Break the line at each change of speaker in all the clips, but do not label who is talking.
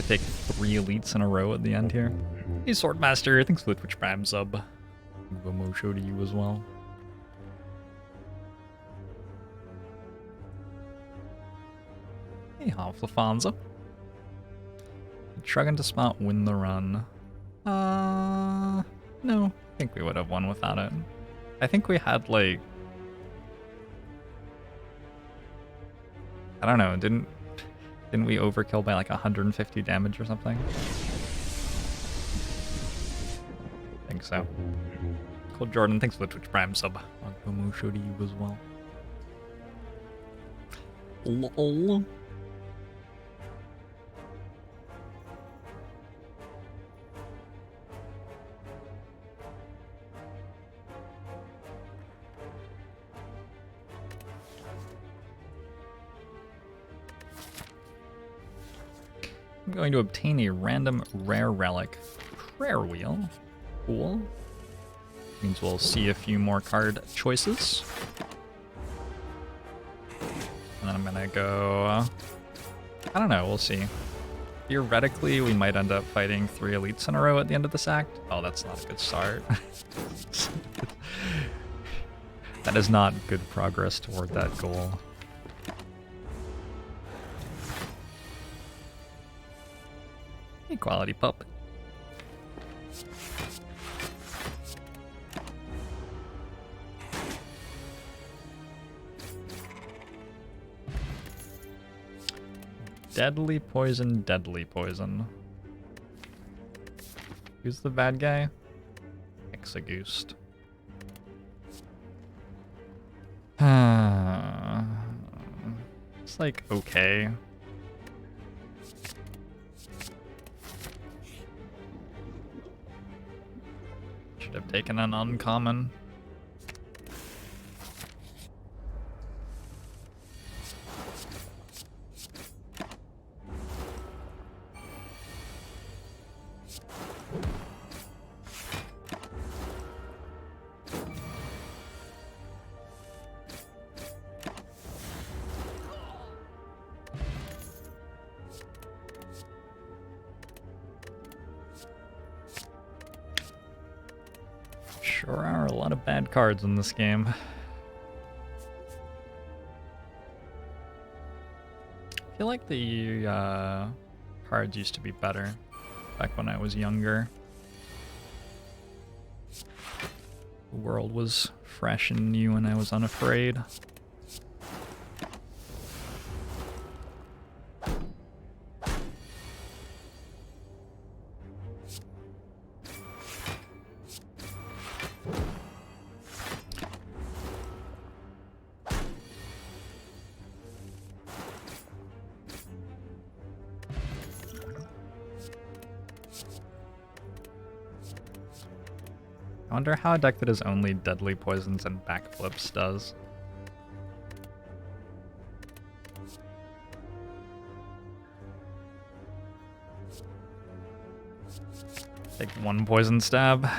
pick 3 elites in a row at the end here. Hey, Swordmaster, thanks for the Twitch Prime sub. Momo show to you as well. Hey, Hoflafonza. Shrugging to spot, win the run. No, I think we would have won without it. I think we had like, I don't know, didn't we overkill by like 150 damage or something? I think so. Cool, Jordan, thanks for the Twitch Prime sub. Momo show to you as well. Lol. I'm going to obtain a random rare relic. Prayer wheel. Cool. Means we'll see a few more card choices. And then I'm gonna go... I don't know, we'll see. Theoretically, we might end up fighting 3 elites in a row at the end of this act. Oh, that's not a good start. That is not good progress toward that goal. Equality pup. Deadly poison, deadly poison. Who's the bad guy? Exagoost. It's like okay. Should have taken an uncommon. Sure are a lot of bad cards in this game. I feel like the cards used to be better back when I was younger. The world was fresh and new and I was unafraid. I wonder how a deck that is only deadly poisons and backflips does. Take 1 poison stab.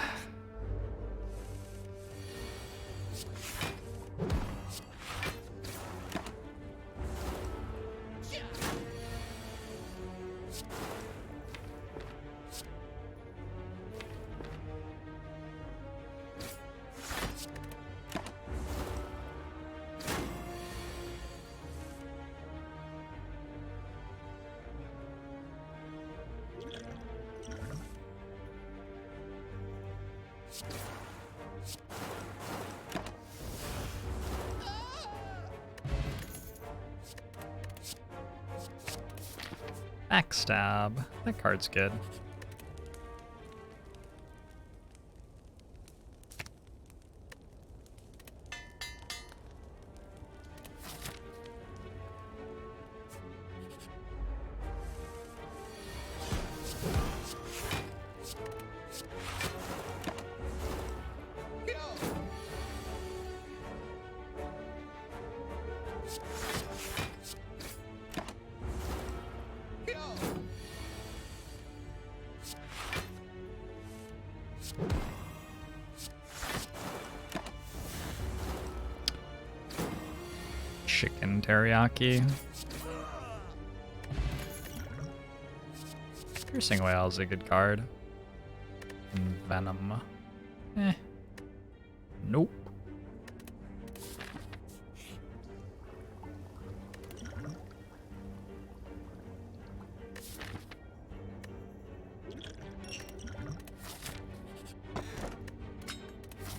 Backstab. That card's good. Chicken teriyaki. Piercing Whale is a good card. And Venom. Eh. Nope.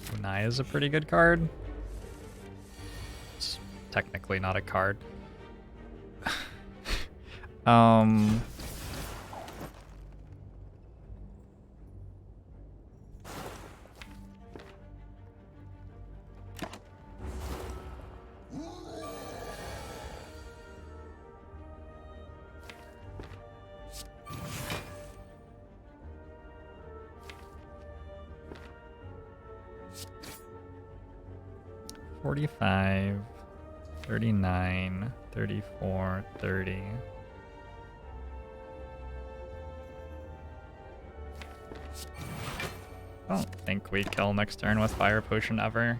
Kunai is a pretty good card. It's technically not a card. $45, $39, $34, $30. I don't think we kill next turn with Fire Potion ever,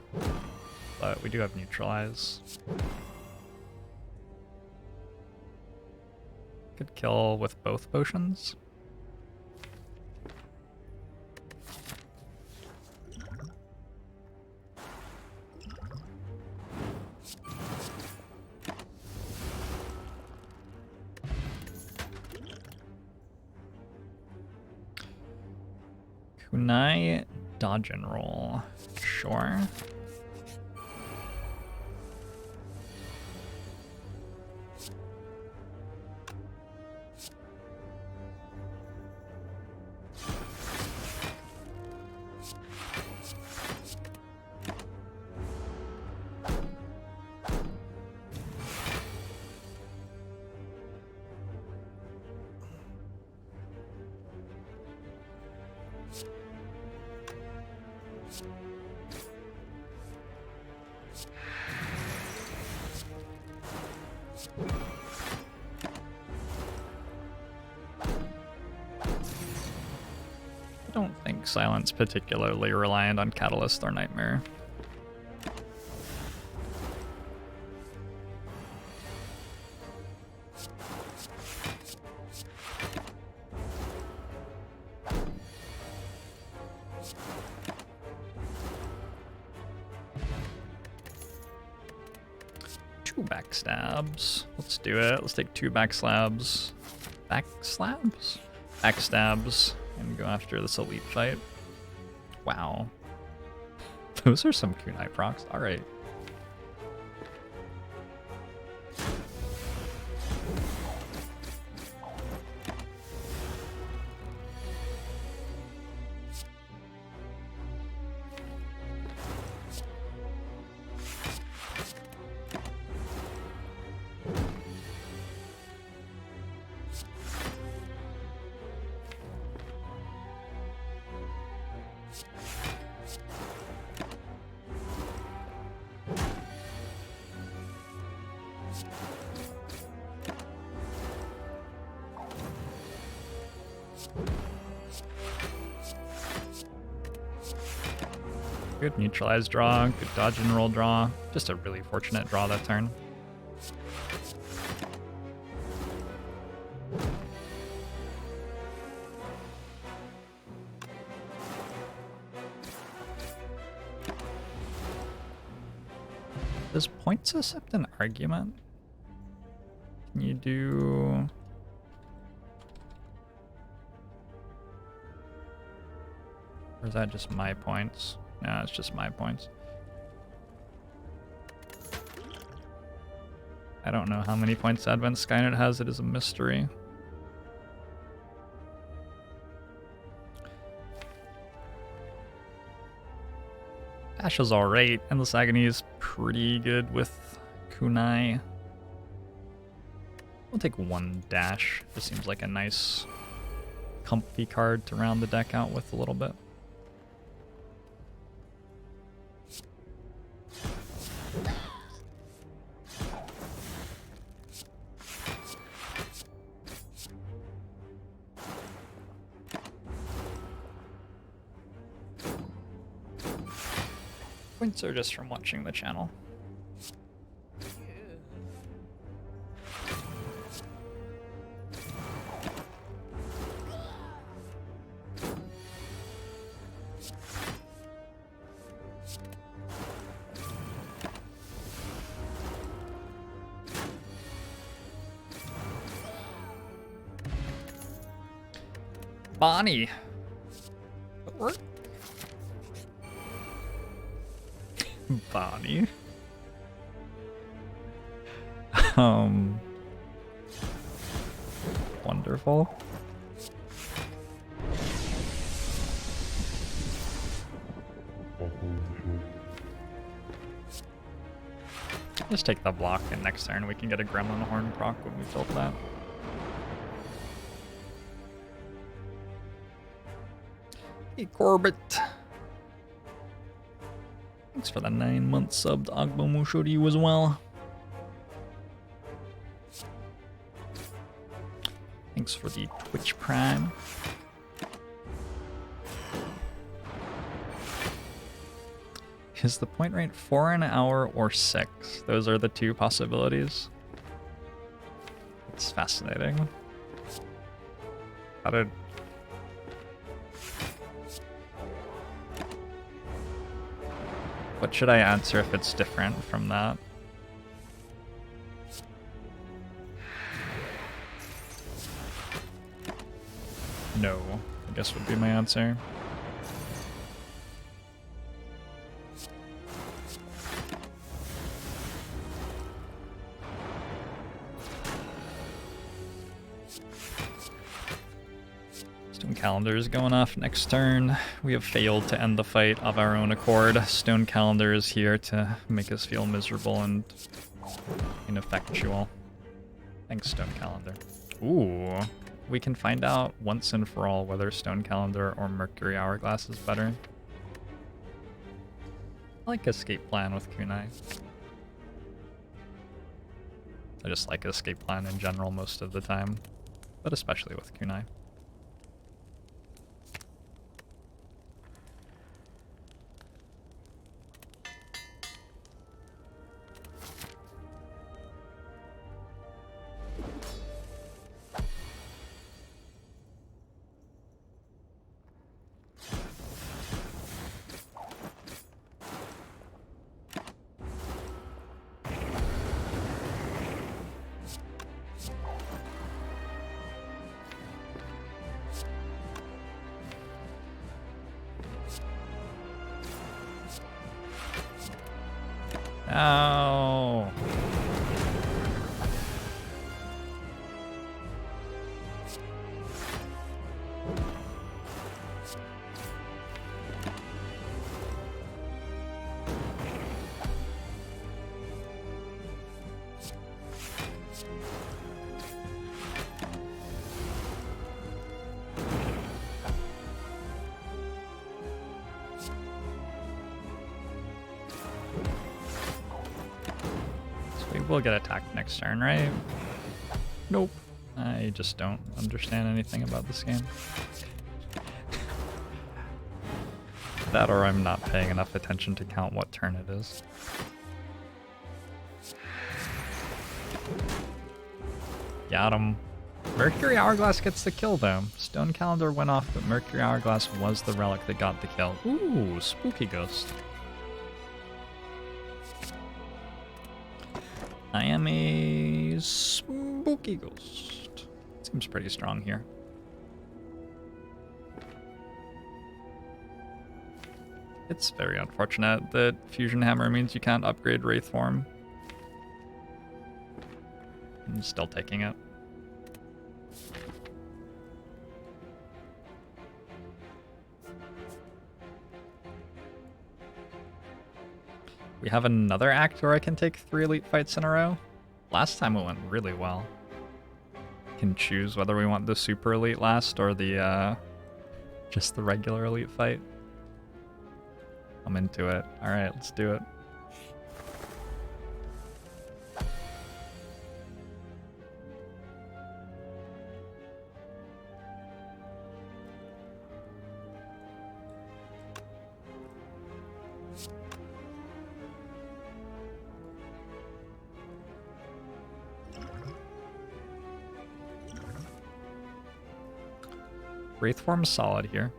but we do have Neutralize. Could kill with both potions. Kunai, dodge and roll. Sure. I don't think Silent's particularly reliant on Catalyst or Nightmare. Two backstabs. Let's do it. Let's take two backslabs. Backslabs? Backstabs. And go after this elite fight. Wow. Those are some kunai procs. Alright. Good neutralize draw, good dodge and roll draw. Just a really fortunate draw that turn. Does points accept an argument? Can you do... Or is that just my points? No, it's just my points. I don't know how many points Advent Skynet has. It is a mystery. Dash is alright, and the Agony is pretty good with kunai. We'll take one dash. This seems like a nice, comfy card to round the deck out with a little bit. Points are just from watching the channel. Bonnie. What? Bonnie. Wonderful. Just take the block, and next turn we can get a Gremlin Horn proc when we build that. Hey, Corbett. Thanks for the 9-month sub to Agbo Musho to you as well. Thanks for the Twitch Prime. Is the point rate 4 an hour or 6? Those are the two possibilities. It's fascinating. How did... What should I answer if it's different from that? No, I guess would be my answer. Stone Calendar is going off next turn. We have failed to end the fight of our own accord. Stone Calendar is here to make us feel miserable and ineffectual. Thanks, Stone Calendar. Ooh. We can find out once and for all whether Stone Calendar or Mercury Hourglass is better. I like Escape Plan with Kunai. I just like Escape Plan in general most of the time, but especially with Kunai. Ow. We'll get attacked next turn, right? Nope. I just don't understand anything about this game. That or I'm not paying enough attention to count what turn it is. Got him. Mercury Hourglass gets the kill though. Stone Calendar went off, but Mercury Hourglass was the relic that got the kill. Ooh, Spooky Ghost. I am a Spooky Ghost. Seems pretty strong here. It's very unfortunate that Fusion Hammer means you can't upgrade Wraith form. I'm still taking it. We have another act where I can take 3 elite fights in a row. Last time it went really well. Can choose whether we want the super elite last or the just the regular elite fight. I'm into it. All right, let's do it. Wraith form's solid here.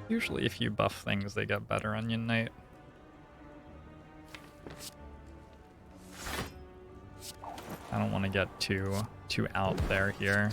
Usually if you buff things, they get better on Unite. I don't want to get too out there here.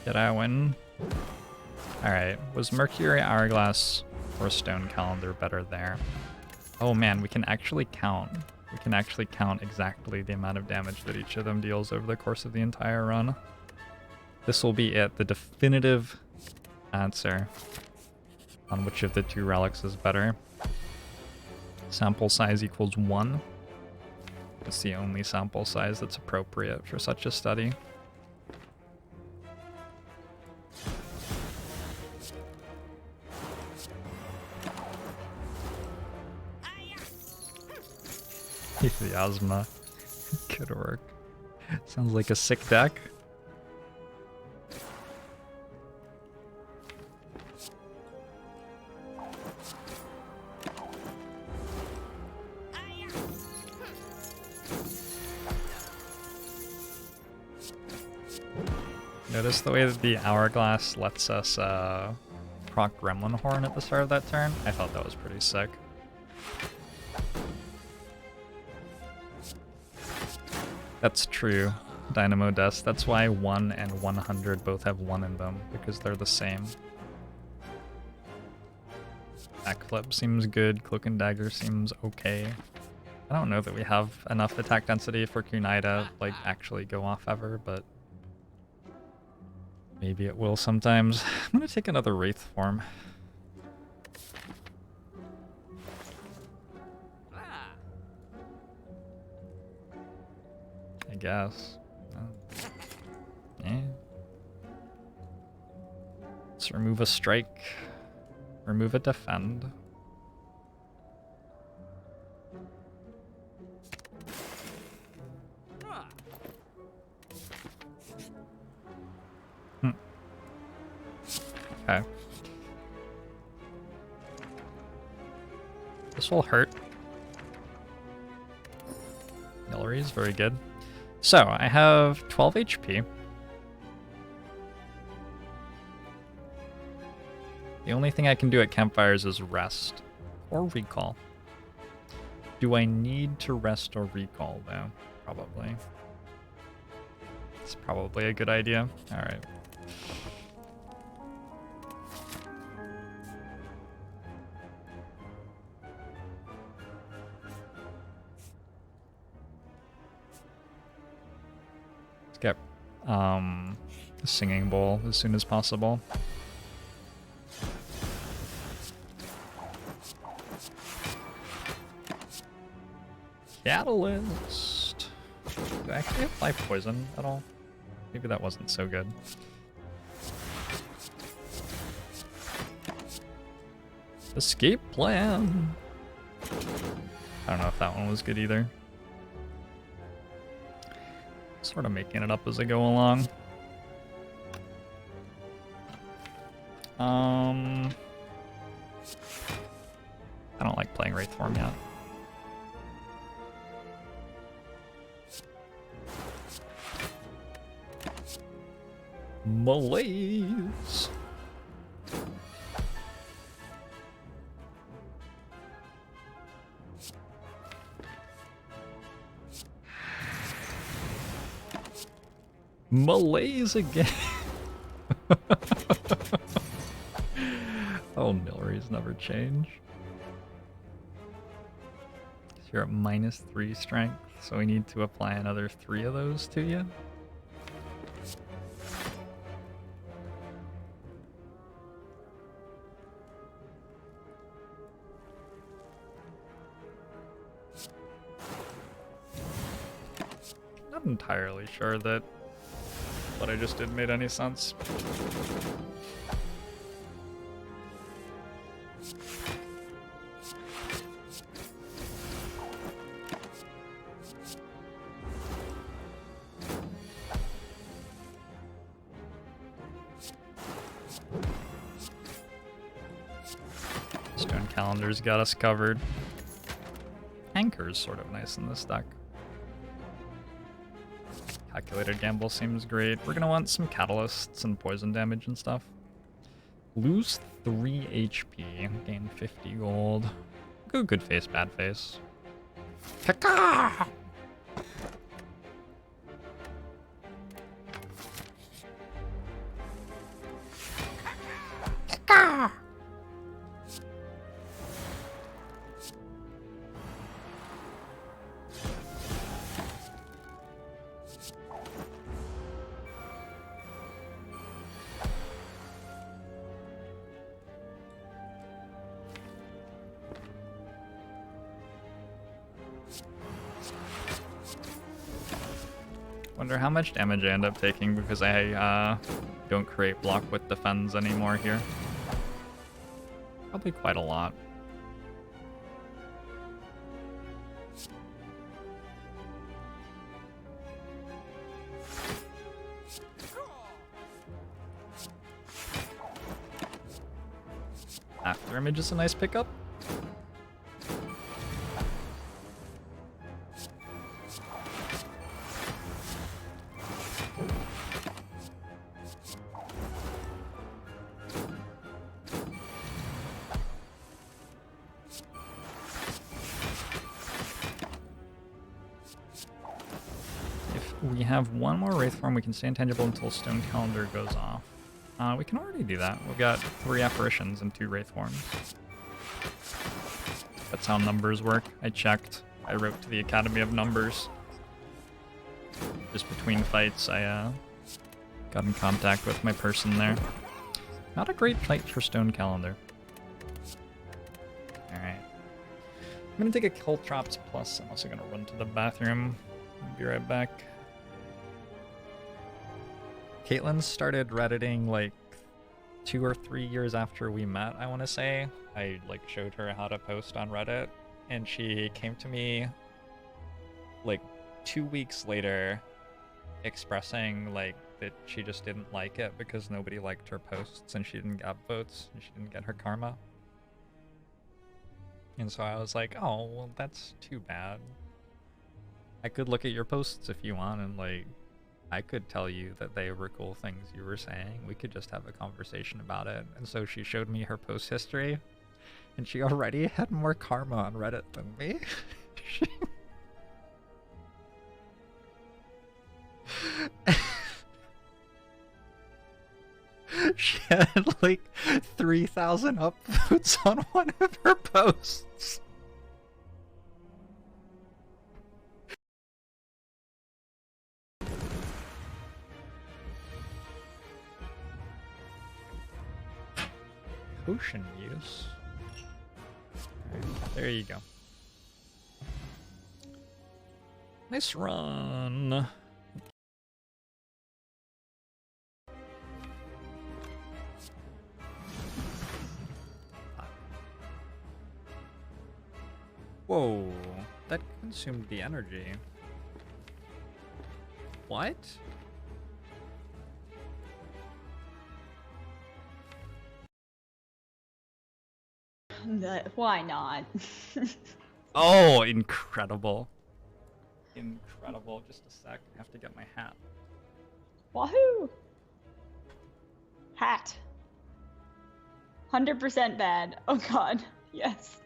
Did I win? Alright, was Mercury Hourglass or Stone Calendar better there? Oh man, we can actually count. We can actually count exactly the amount of damage that each of them deals over the course of the entire run. This will be it, the definitive answer on which of the two relics is better. Sample size equals 1. It's the only sample size that's appropriate for such a study. The asthma could work. Sounds like a sick deck. Notice the way that the Hourglass lets us proc Gremlin Horn at the start of that turn? I thought that was pretty sick. That's true, Dynamo Dust. That's why 1 and 100 both have 1 in them, because they're the same. Backflip seems good, Cloak and Dagger seems okay. I don't know that we have enough attack density for Kunai to, like, actually go off ever, but maybe it will sometimes. I'm gonna take another Wraith form. I guess. Yeah. Let's remove a strike. Remove a defend. Okay. This will hurt. Hillary is very good. So, I have 12 HP. The only thing I can do at campfires is rest. Or recall. Do I need to rest or recall, though? Probably. It's probably a good idea. Alright. Get a singing bowl as soon as possible. Catalyst. Do I actually apply poison at all? Maybe that wasn't so good. Escape plan. I don't know if that one was good either. Sort of making it up as I go along. I don't like playing Wraith form yet. Malaise. Malaise again. Oh, Nilry's never change. You're at -3 strength, so we need to apply another 3 of those to you. Not entirely sure that what I just did made any sense. Stone Calendar's got us covered. Anchor's sort of nice in this deck. Calculated Gamble seems great. We're gonna want some catalysts and poison damage and stuff. Lose 3 HP, gain 50 gold. Go good face, bad face. Kaka! Kaka! Wonder how much damage I end up taking because I don't create block with defends anymore here. Probably quite a lot. After image is a nice pickup. We have one more Wraith form. We can stay Intangible until Stone Calendar goes off. We can already do that. We've got 3 apparitions and 2 Wraith forms. That's how numbers work. I checked. I wrote to the Academy of Numbers. Just between fights, I got in contact with my person there. Not a great fight for Stone Calendar. Alright. I'm gonna take a Caltrops plus. I'm also gonna run to the bathroom. I'll be right back. Caitlin started Redditing like 2 or 3 years after we met, I want to say. I like showed her how to post on Reddit, and she came to me like 2 weeks later expressing like that she just didn't like it because nobody liked her posts and she didn't get votes and she didn't get her karma. And so I was like, oh, well, that's too bad. I could look at your posts if you want, and like I could tell you that they were cool things you were saying. We could just have a conversation about it. And so she showed me her post history, and she already had more karma on Reddit than me. She had like 3,000 upvotes on one of her posts. Potion use. Right, there you go. Nice run. Whoa, that consumed the energy. What?
Why not?
Oh, incredible. Incredible. Just a sec. I have to get my hat.
Wahoo! Hat. 100% bad. Oh god. Yes.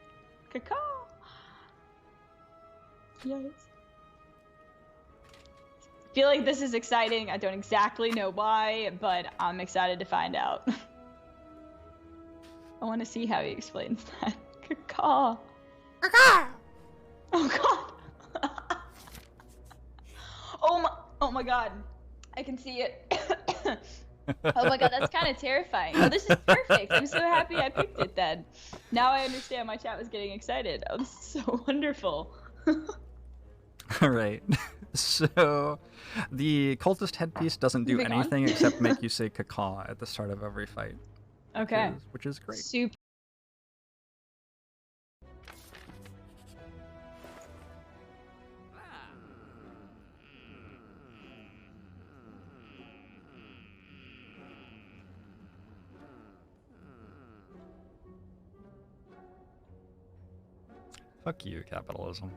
Caca. Yes. I feel like this is exciting. I don't exactly know why, but I'm excited to find out. I want to see how he explains that. Caca. Caca. Oh god. Oh my god. I can see it. Oh my god, that's kind of terrifying. Oh, this is perfect. I'm so happy I picked it then. Now I understand my chat was getting excited. Oh, this is so wonderful.
Alright. So, the cultist headpiece doesn't do
Moving on.
anything except make you say caca at the start of every fight.
Okay.
Which is great.
Super.
Fuck you, capitalism.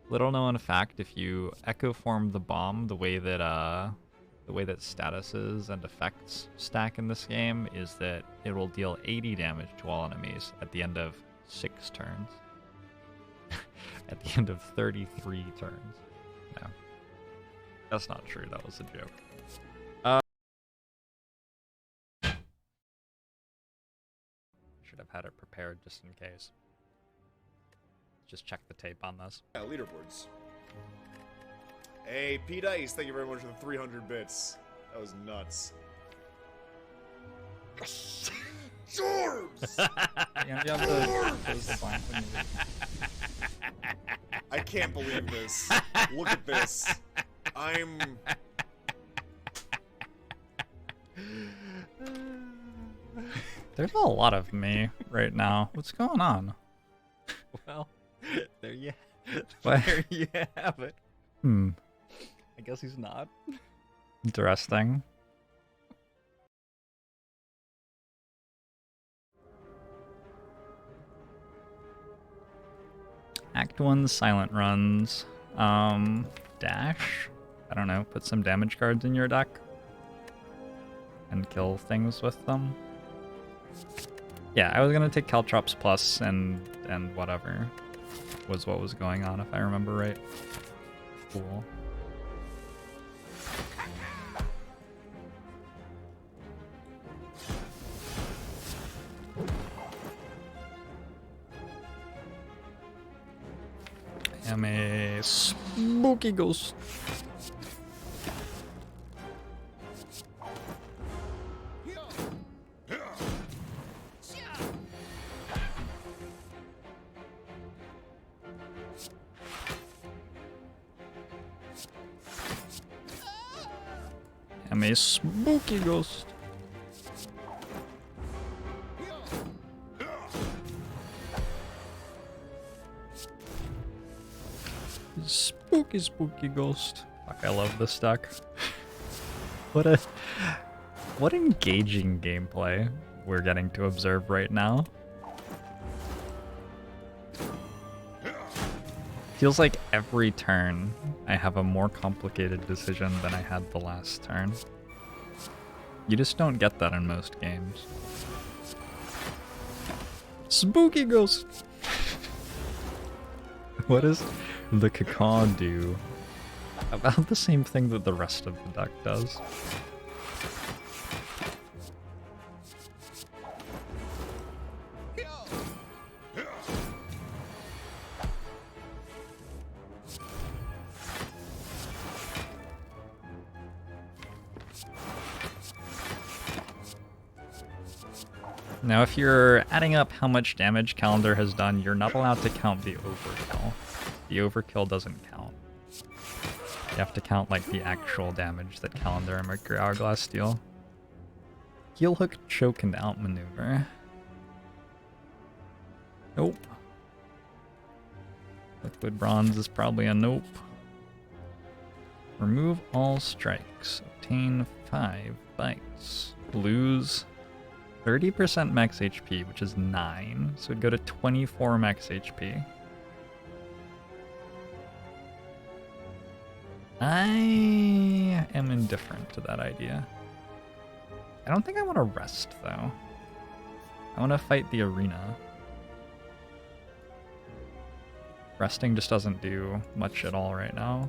Little known fact, if you echo form the bomb, the way that statuses and effects stack in this game is that it will deal 80 damage to all enemies at the end of 6 turns. At the end of 33 turns. No. That's not true, that was a joke. Should have had it prepared just in case. Just check the tape on this.
Yeah, leaderboards. Hey, P Dice, thank you very much for the 300 bits. That was nuts. George! I can't believe this. Look at this.
There's a lot of me right now. What's going on?
Well, there you have it. I guess he's not.
Interesting. Act 1 silent runs. Dash? I don't know, put some damage cards in your deck. And kill things with them. Yeah, I was gonna take Caltrops Plus and whatever was what was going on, if I remember right. Cool. I am a spooky ghost. I'm a spooky ghost. Spooky, spooky ghost. Fuck, I love this deck. What engaging gameplay we're getting to observe right now. Feels like every turn I have a more complicated decision than I had the last turn. You just don't get that in most games. Spooky ghost! What does the caca do? About the same thing that the rest of the deck does. Now, if you're adding up how much damage Calendar has done, you're not allowed to count the overkill. The overkill doesn't count. You have to count, like, the actual damage that Calendar and Mercury Hourglass deal. Heel Hook, Choke, and Outmaneuver. Nope. Liquid Bronze is probably a nope. Remove all strikes. Obtain 5 bites. Lose 30% max HP, which is 9, so it'd go to 24 max HP. I am indifferent to that idea. I don't think I want to rest, though. I want to fight the arena. Resting just doesn't do much at all right now.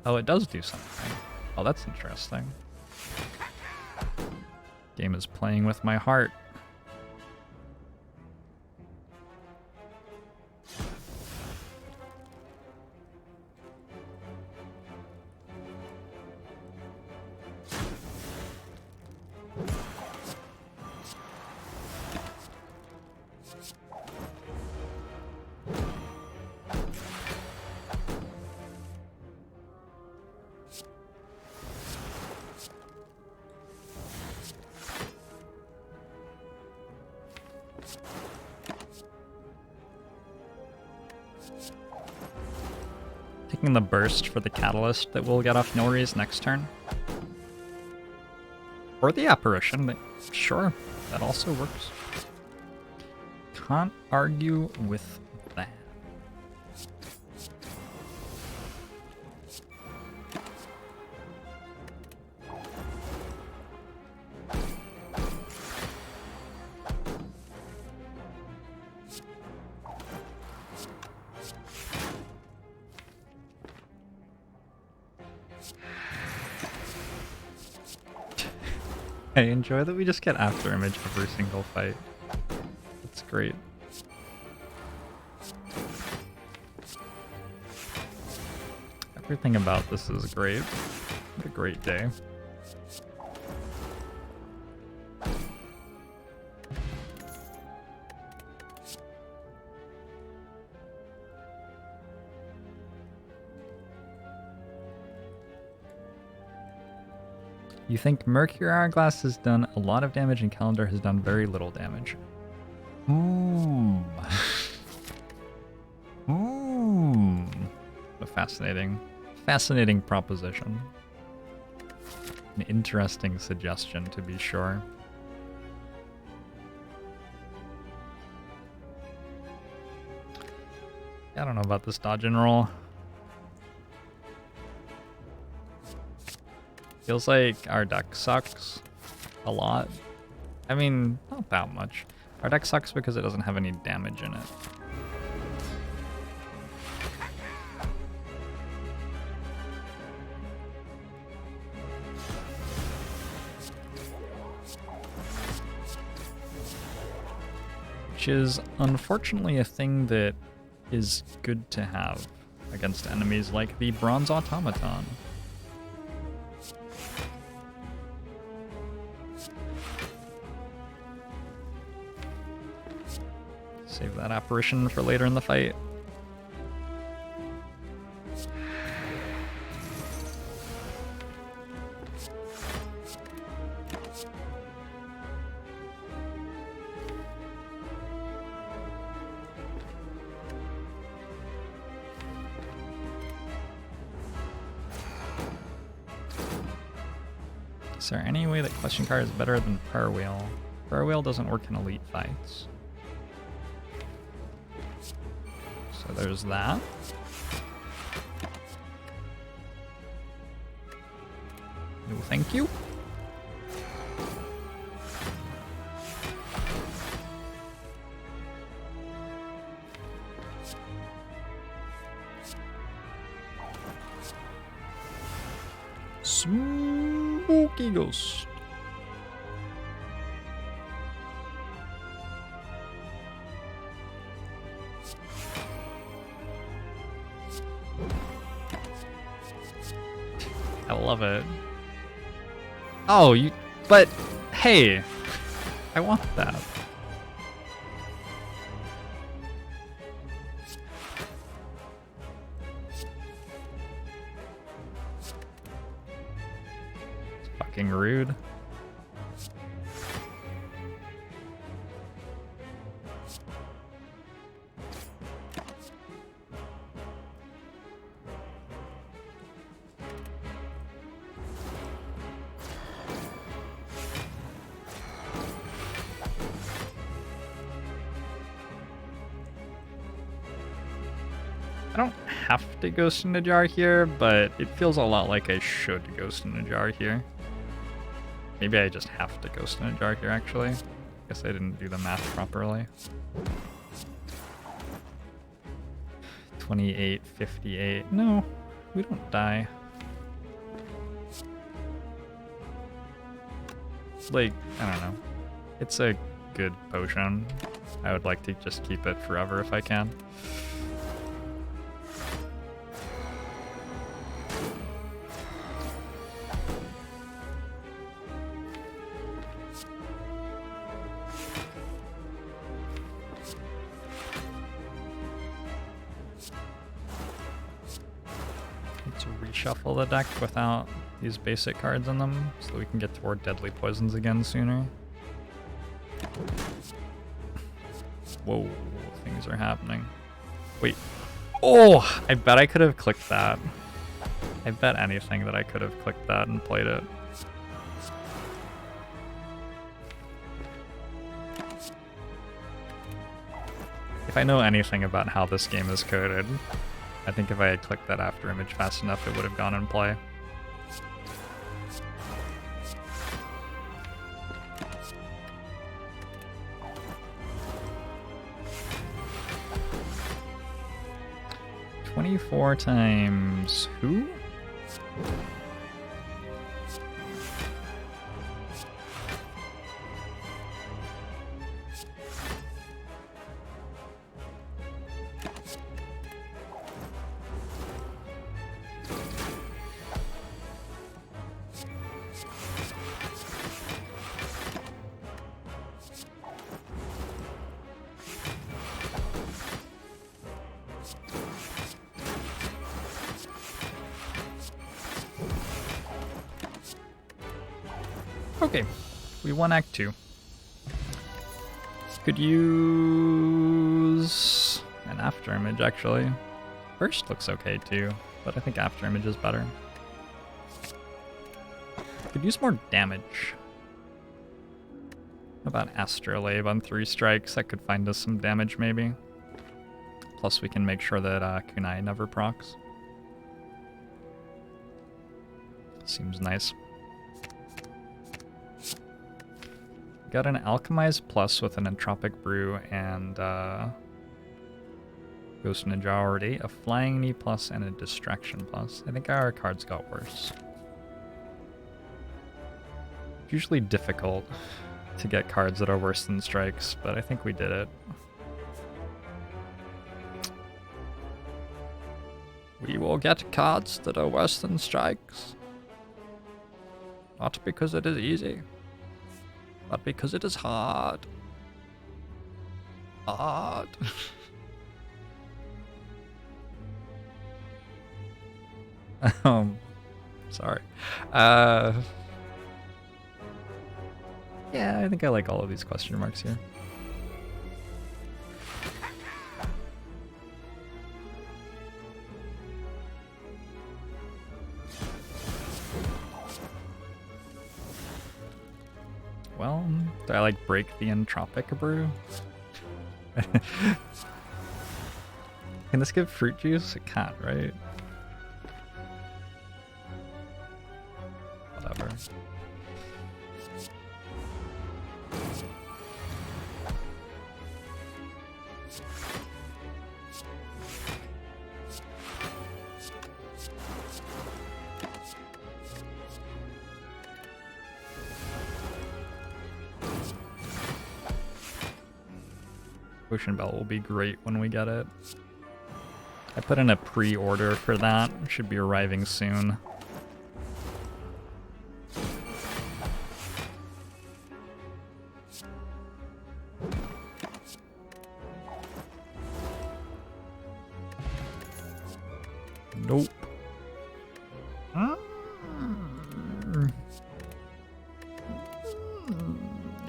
Oh, it does do something. Oh, that's interesting. Game is playing with my heart. Taking the burst for the catalyst that we'll get off Nori's next turn. Or the apparition, but sure, that also works. Can't argue with that. I enjoy that we just get after image every single fight. That's great. Everything about this is great. What a great day. You think Mercury Hourglass has done a lot of damage and Calendar has done very little damage. A fascinating proposition. An interesting suggestion, to be sure. I don't know about this dodge and roll. Feels like our deck sucks a lot. I mean, not that much. Our deck sucks because it doesn't have any damage in it. Which is unfortunately a thing that is good to have against enemies like the Bronze Automaton. Save that apparition for later in the fight. Is there any way that Question Card is better than Prayer Wheel? Prayer Wheel doesn't work in elite fights. So there's that. No, thank you. Spooky Ghost. I love it. Oh, but hey, I want that. It's fucking rude. I don't have to Ghost in a Jar here, but it feels a lot like I should Ghost in a Jar here. Maybe I just have to Ghost in a Jar here, actually. Guess I didn't do the math properly. 28, 58. No, we don't die. Like, I don't know. It's a good potion. I would like to just keep it forever if I can. Let's reshuffle the deck without these basic cards in them so that we can get toward Deadly Poisons again sooner. Whoa, things are happening. Wait, Oh, I bet I could have clicked that. I bet anything that I could have clicked that and played it. If I know anything about how this game is coded, I think if I had clicked that after image fast enough, it would have gone in play. "24 times who?" Okay, we won Act 2. Could use an after image, actually. First looks okay too, but I think after image is better. Could use more damage. How about Astrolabe on 3 strikes? That could find us some damage, maybe. Plus we can make sure that Kunai never procs. Seems nice. Got an Alchemize Plus with an Entropic Brew and Ghost Ninja already, a Flying Knee Plus and a Distraction Plus. I think our cards got worse. It's usually difficult to get cards that are worse than strikes, but I think we did it. We will get cards that are worse than strikes. Not because it is easy, but because it is hard. Hard. Sorry. Yeah, I think I like all of these question marks here. Well, do I like break the Entropic Brew? Can this give fruit juice? It can't, right? Whatever. Ocean Bell will be great when we get it. I put in a pre-order for that. It should be arriving soon. Nope.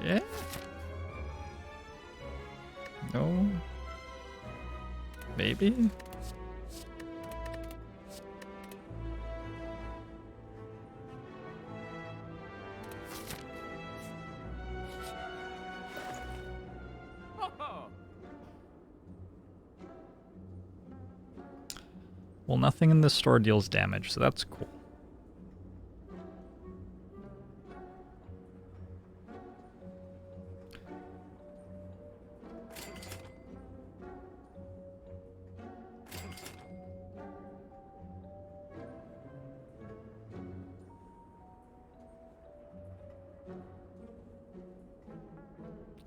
Yeah. No. Maybe? Well, nothing in this store deals damage, so that's cool.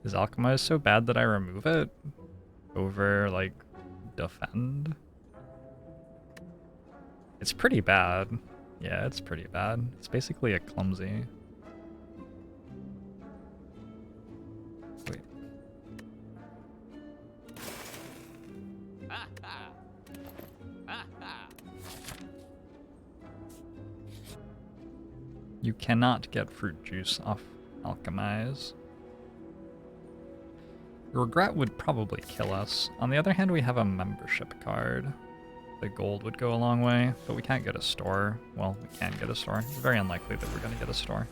Is Alchemize so bad that I remove it over, like, defend? It's pretty bad. Yeah, it's pretty bad. It's basically a clumsy. Wait. You cannot get fruit juice off Alchemize. Regret would probably kill us. On the other hand, we have a membership card. the gold would go a long way, but we can't get a store. Well, we can get a store. It's very unlikely that we're going to get a store.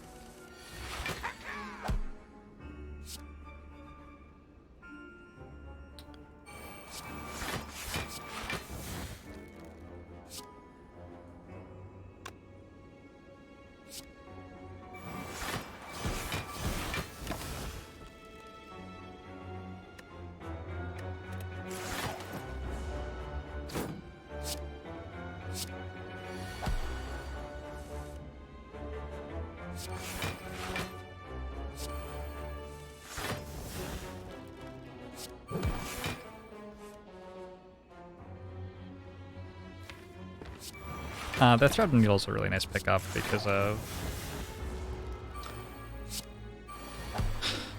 The thread needle is a really nice pickup because of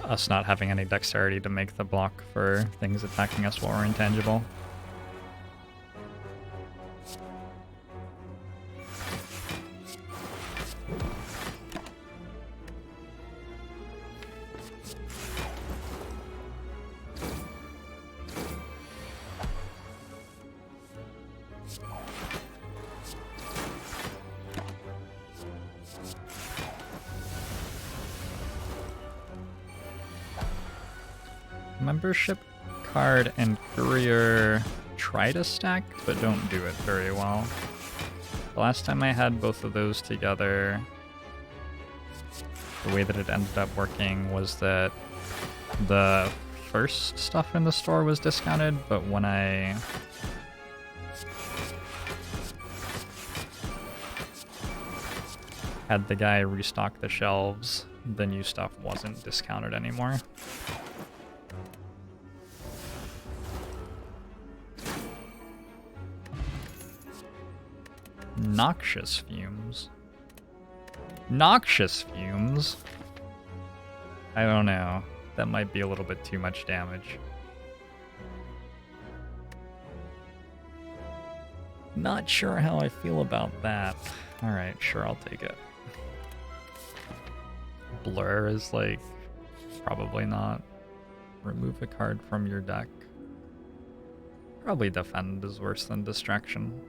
us not having any dexterity to make the block for things attacking us while we're intangible. Membership card and courier try to stack, but don't do it very well. The last time I had both of those together, the way that it ended up working was that the first stuff in the store was discounted, but when I had the guy restock the shelves, the new stuff wasn't discounted anymore. Noxious fumes. Noxious fumes? I don't know. That might be a little bit too much damage. Not sure how I feel about that. Alright, sure, I'll take it. Blur is like, probably not. Remove a card from your deck. Probably defend is worse than distraction.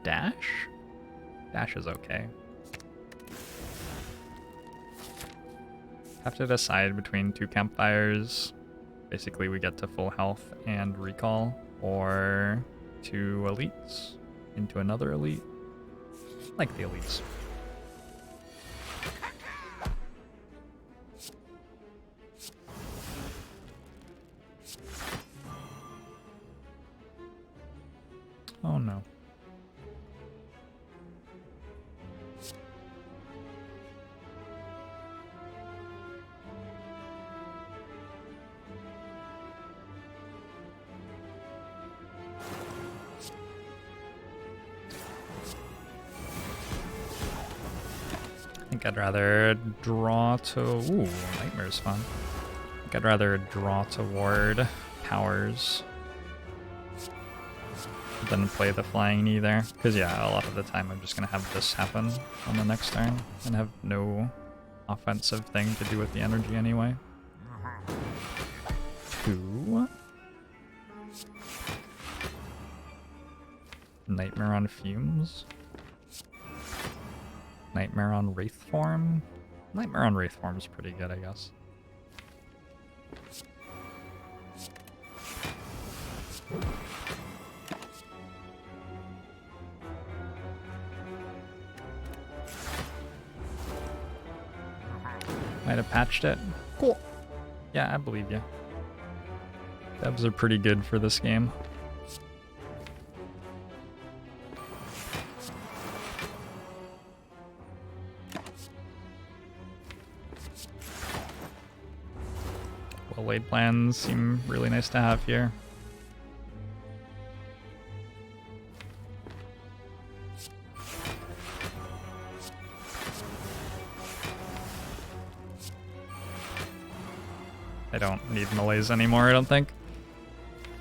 Dash? Dash is okay. Have to decide between two campfires. Basically, we get to full health and recall, or two elites into another elite. I like the elites. Oh no. I think I'd rather draw to... Ooh, Nightmare's fun. I think I'd rather draw toward powers than play the flying knee there. Because yeah, a lot of the time I'm just going to have this happen on the next turn and have no offensive thing to do with the energy anyway. 2. Nightmare on Fumes. Nightmare on Wraith Form? Nightmare on Wraith Form is pretty good, I guess. Might have patched it. Cool. Yeah, I believe you. Devs are pretty good for this game. Well-laid plans seem really nice to have here. I don't need melees anymore, I don't think.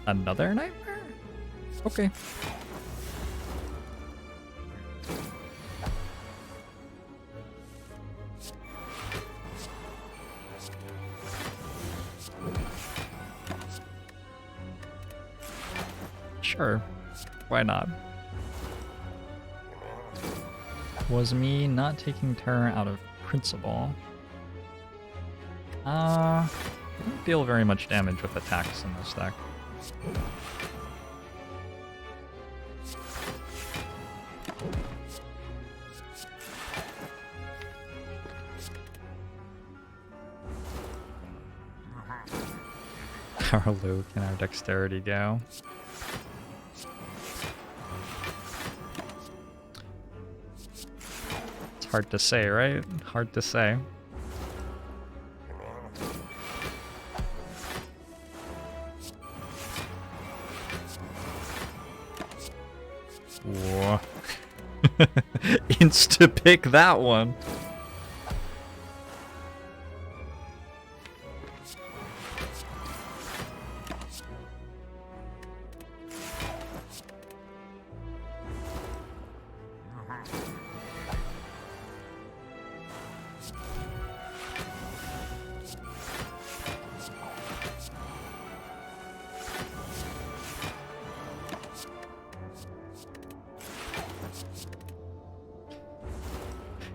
Another nightmare? Okay. Sure. Why not? Was me not taking terror out of principle. I don't deal very much damage with attacks in this deck. How low can our dexterity go? It's hard to say, right? Hard to say. Whoa. Insta-pick that one.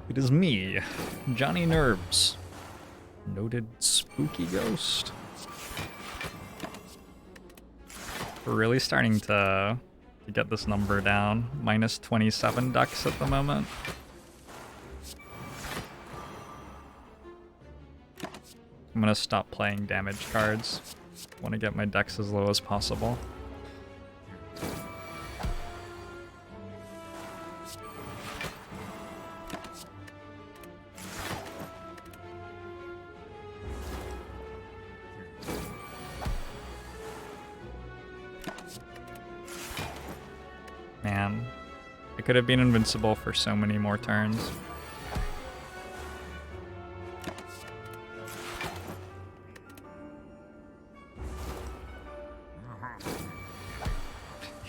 It is me, Johnny Nerves, noted spooky ghost. We're really starting to get this number down. Minus 27 decks at the moment. I'm gonna stop playing damage cards. Want to get my decks as low as possible. Man, I could have been invincible for so many more turns.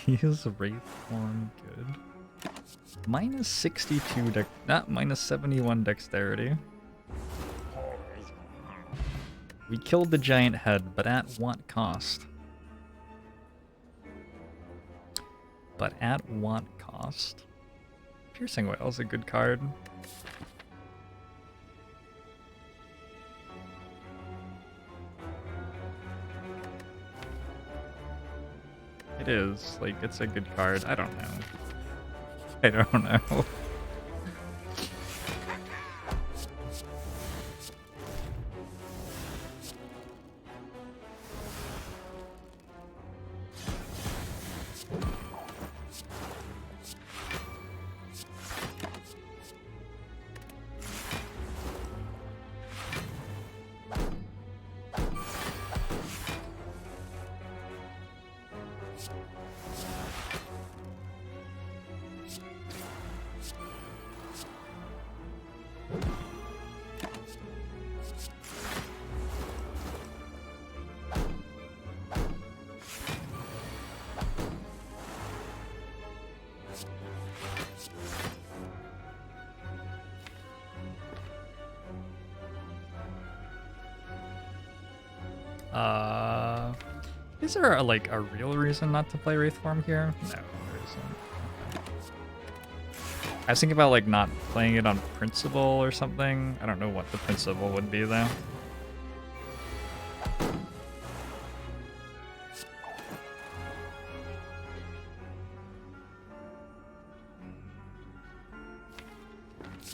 Is Wraith form good? Minus 62 not minus 71 dexterity. We killed the giant head, but at what cost? But at what cost? Piercing Whale is a good card. It is, like, it's a good card. I don't know. I don't know. Is there like a real reason not to play Wraith form here? No, there isn't. Okay. I was thinking about like not playing it on principle or something. I don't know what the principle would be though.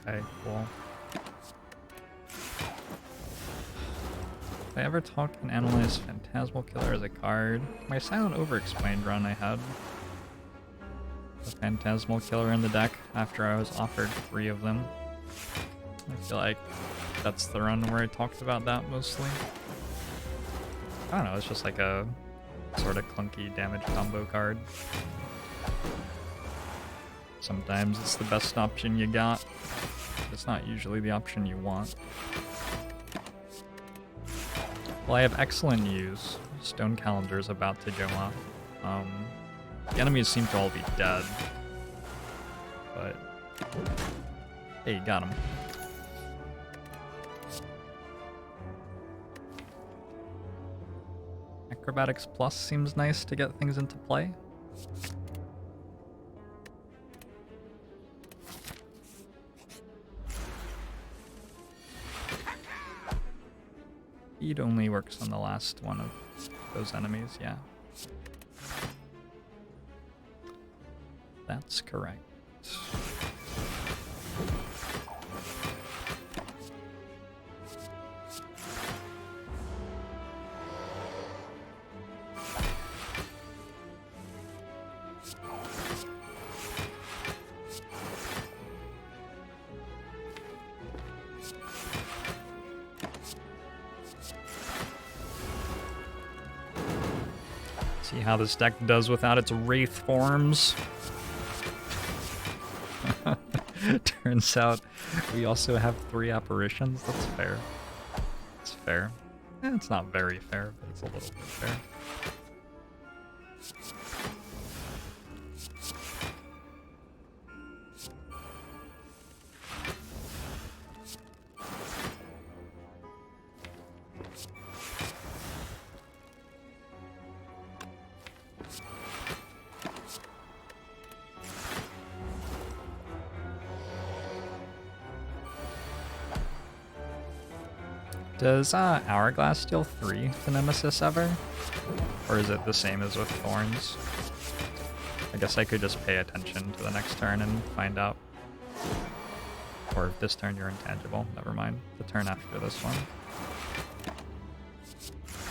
Okay, cool. If I ever talk and analyze Phantasmal Killer as a card, my Silent Overexplained run I had the Phantasmal Killer in the deck after I was offered 3 of them. I feel like that's the run where I talked about that mostly. I don't know, it's just like a sort of clunky damage combo card. Sometimes it's the best option you got. It's not usually the option you want. Well, I have excellent news. Stone Calendar is about to go off. The enemies seem to all be dead. But... hey, got him. Acrobatics Plus seems nice to get things into play. Speed only works on the last one of those enemies, yeah. That's correct. See how this deck does without its wraith forms. Turns out we also have 3 apparitions. That's fair. It's fair. It's not very fair, but it's a little bit fair. Does Hourglass deal 3 to Nemesis ever? Or is it the same as with Thorns? I guess I could just pay attention to the next turn and find out. Or if this turn you're intangible. Never mind. The turn after this one.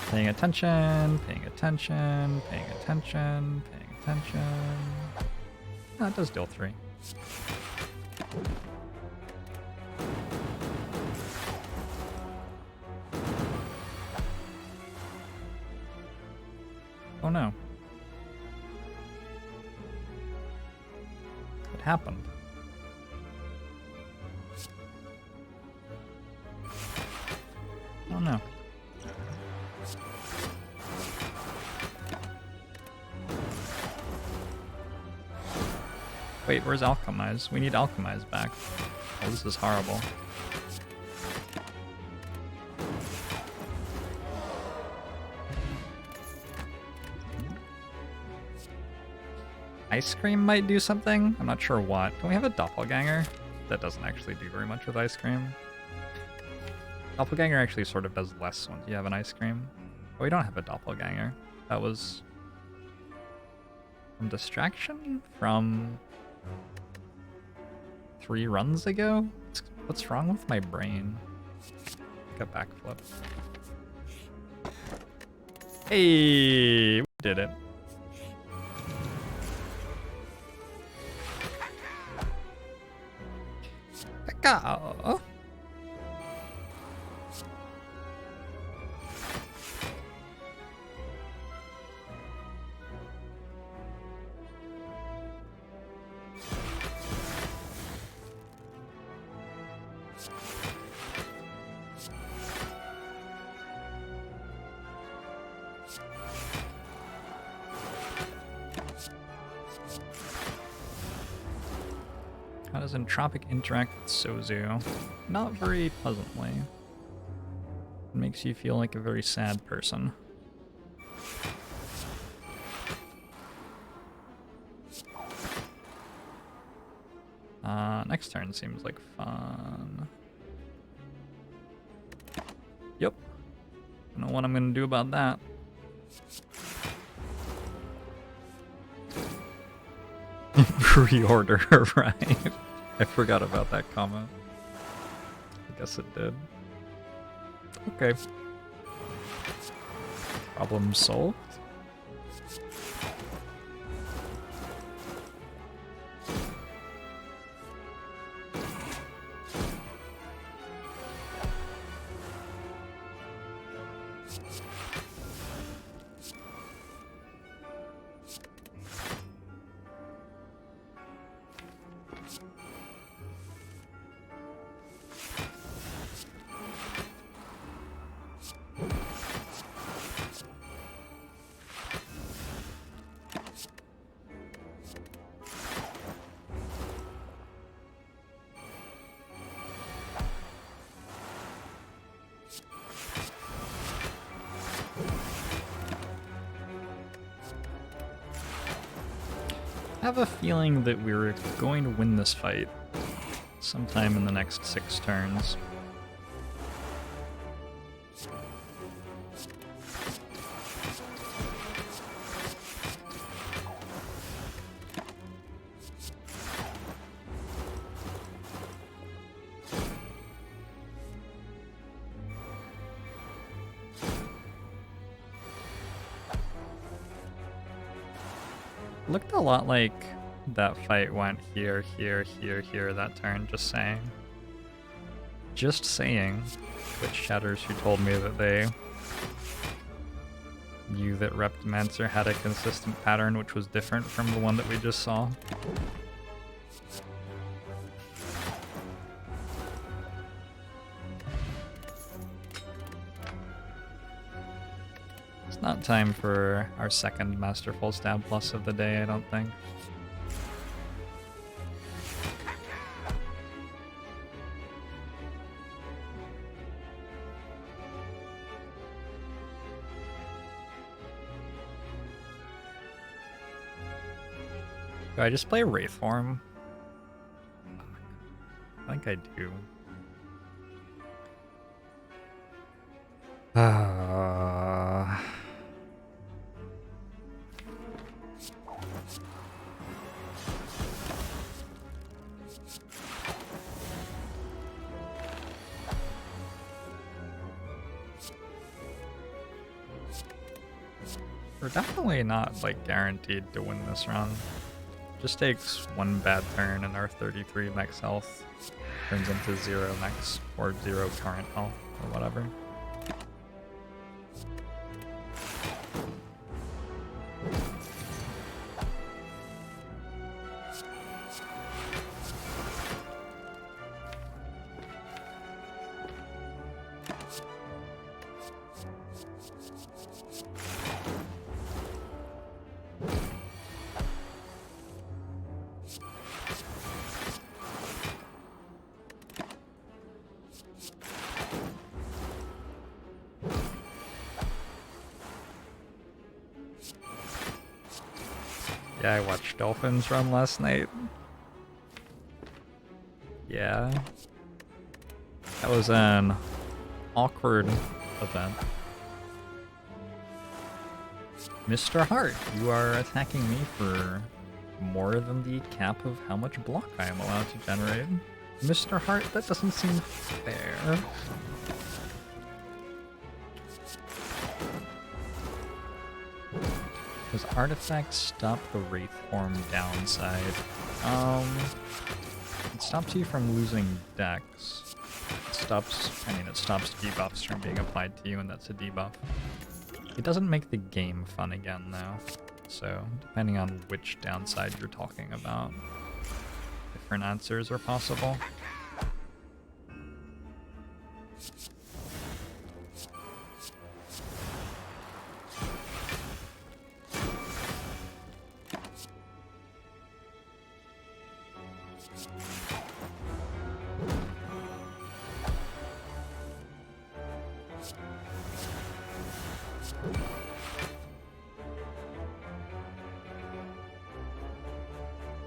Paying attention, paying attention, paying attention, paying attention. No, it does deal 3. Oh no. It happened. Oh no. Wait, where's Alchemize? We need Alchemize back. Oh, this is horrible. Ice Cream might do something? I'm not sure what. Don't we have a Doppelganger? That doesn't actually do very much with Ice Cream. Doppelganger actually sort of does less once you have an Ice Cream. Oh, we don't have a Doppelganger. That was... from Distraction? From... 3 runs ago? What's wrong with my brain? Like a backflip. Hey! We did it. Go. How does Entropic interact with Sozu? Not very pleasantly. It makes you feel like a very sad person. Next turn seems like fun. Yep. I don't know what I'm gonna do about that. Pre-order, right? I forgot about that comment. I guess it did. Okay. Problem solved. I have a feeling that we're going to win this fight sometime in the next 6 turns. Looked a lot like that fight went here, here, here, here that turn, just saying. Just saying. Twitch chatters who told me that they knew that Reptimancer had a consistent pattern which was different from the one that we just saw. It's not time for our second Masterful Stab Plus of the day, I don't think. Do I just play Wraith Form? I think I do. We're definitely not, like, guaranteed to win this run. Just takes one bad turn and our 33 max health turns into 0 max or 0 current health or whatever. Yeah, I watched Dolphins run last night. Yeah. That was an awkward event. Mr. Hart, you are attacking me for more than the cap of how much block I am allowed to generate. Mr. Hart, that doesn't seem fair. Does artifacts stop the Wraith Form downside? It stops you from losing dex. It stops debuffs from being applied to you, and that's a debuff. It doesn't make the game fun again, though. So, depending on which downside you're talking about, different answers are possible.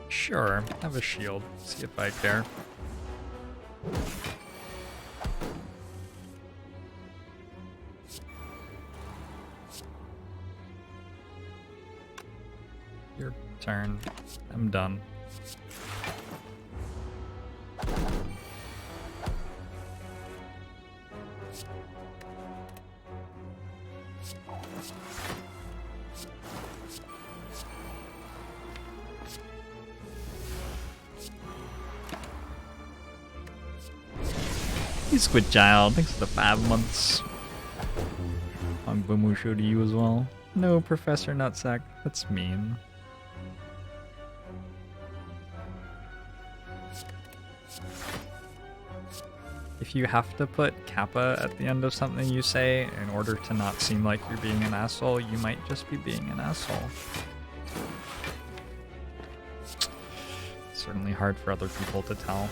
Sure, have a shield. See if I care. Your turn. I'm done. Squid Child, thanks for the 5 months. On Bomusho to you as well. No, Professor Nutsack, that's mean. If you have to put kappa at the end of something you say in order to not seem like you're being an asshole, you might just be being an asshole. It's certainly hard for other people to tell.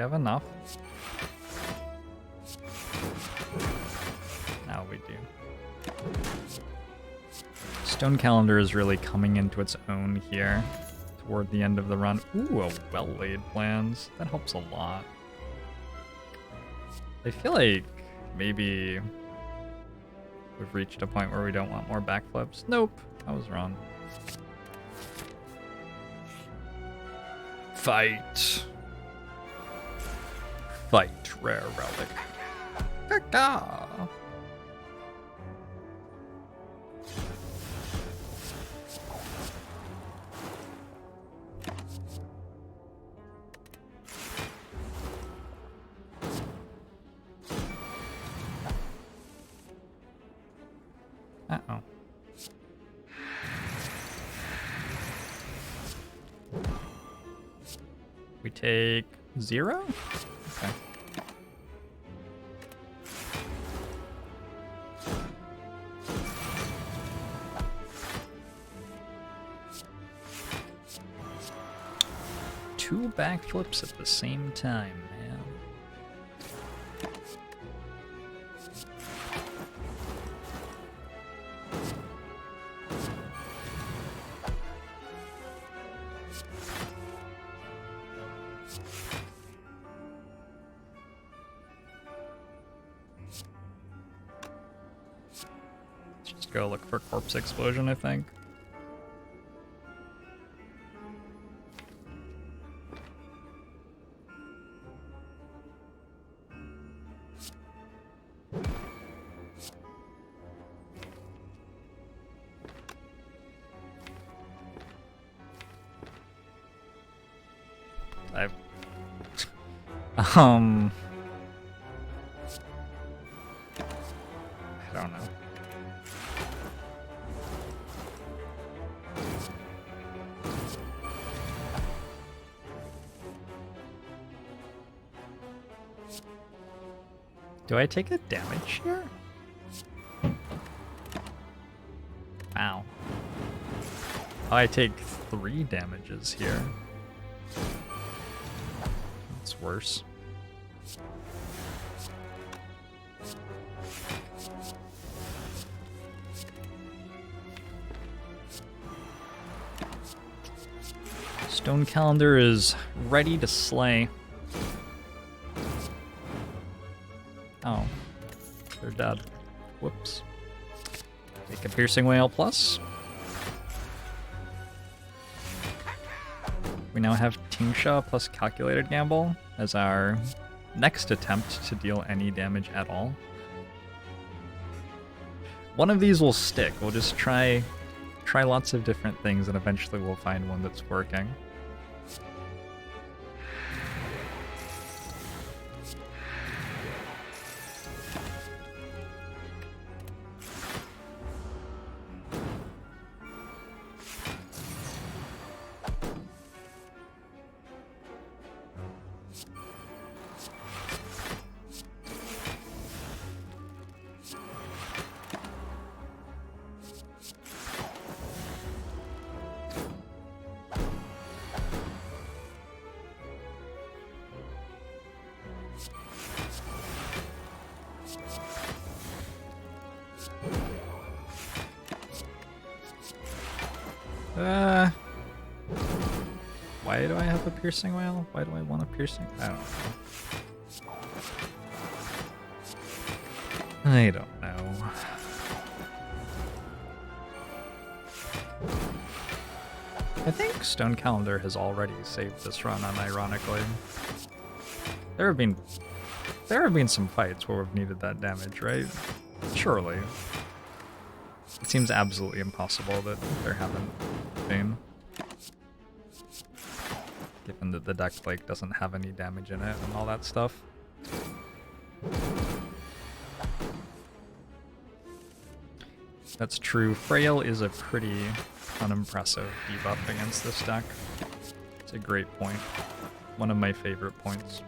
have enough? Now we do. Stone Calendar is really coming into its own here toward the end of the run. Ooh, a well-laid plans. That helps a lot. I feel like maybe we've reached a point where we don't want more backflips. Nope, I was wrong. Fight. Fight, rare relic. Caca. Uh-oh. We take 0? Okay. Two backflips at the same time, man. Let's just go look for corpse explosion, I think. I don't know. Do I take a damage here? Wow. Oh, I take 3 damages here. That's worse. Stone Calendar is ready to slay. Oh, they're dead. Whoops. Take a Piercing Whale plus. We now have Tingsha plus Calculated Gamble as our next attempt to deal any damage at all. One of these will stick. We'll just try lots of different things and eventually we'll find one that's working. Why do I have a Piercing Whale? Why do I want a piercing? I don't know. I don't know. I think Stone Calendar has already saved this run, unironically. There have been some fights where we've needed that damage, right? Surely. It seems absolutely impossible that there haven't been. Given that the deck like doesn't have any damage in it and all that stuff. That's true. Frail is a pretty unimpressive debuff against this deck. It's a great point. One of my favorite points.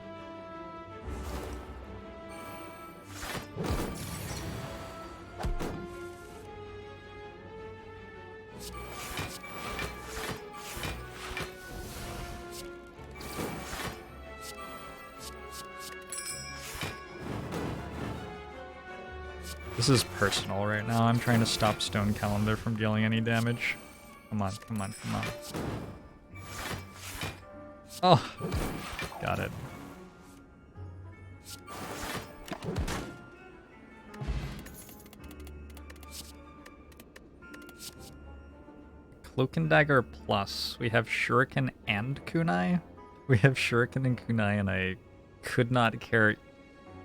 This is personal right now. I'm trying to stop Stone Calendar from dealing any damage. Come on, come on, come on. Oh, got it. Cloak and Dagger Plus. We have Shuriken and Kunai. We have Shuriken and Kunai, and I could not care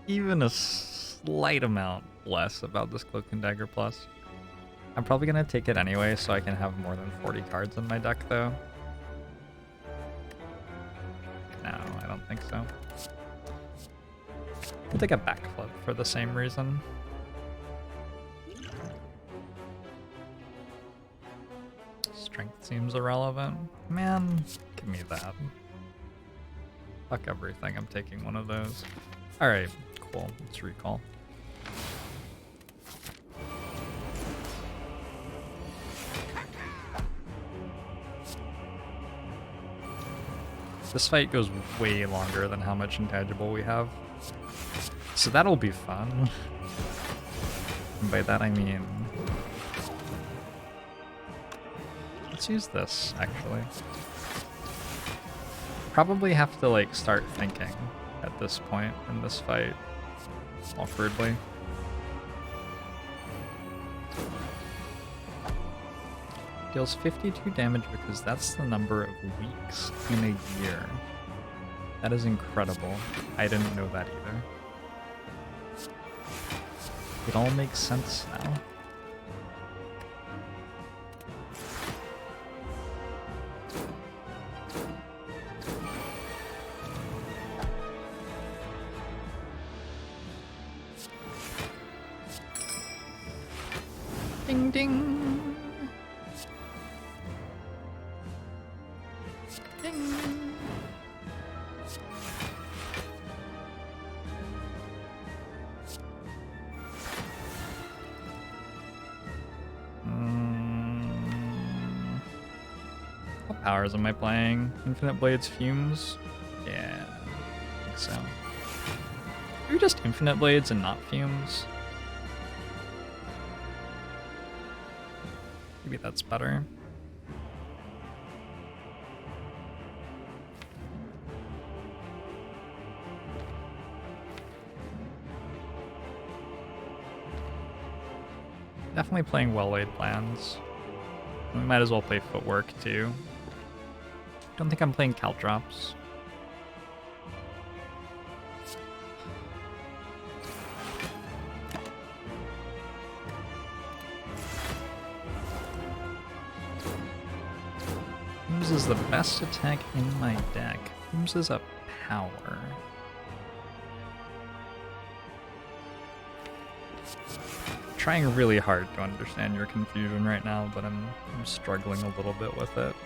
even a slight amount less about this Cloak and Dagger Plus. I'm probably going to take it anyway so I can have more than 40 cards in my deck, though. No, I don't think so. I'll take a backflip for the same reason. Strength seems irrelevant. Man, give me that. Fuck everything, I'm taking one of those. Alright, cool. Let's recall. This fight goes way longer than how much Intangible we have. So that'll be fun. And by that I mean... Let's use this, actually. Probably have to, like, start thinking at this point in this fight. Awkwardly. Deals 52 damage because that's the number of weeks in a year. That is incredible. I didn't know that either. It all makes sense now. Ding ding! Ding! What powers am I playing? Infinite Blades Fumes? Yeah, I think so. Maybe just Infinite Blades and not Fumes? Maybe that's better. Definitely playing well-laid plans. We might as well play Footwork too. Don't think I'm playing Caltrops. Fumes is the best attack in my deck. Fumes is a power. Trying really hard to understand your confusion right now, but I'm struggling a little bit with it.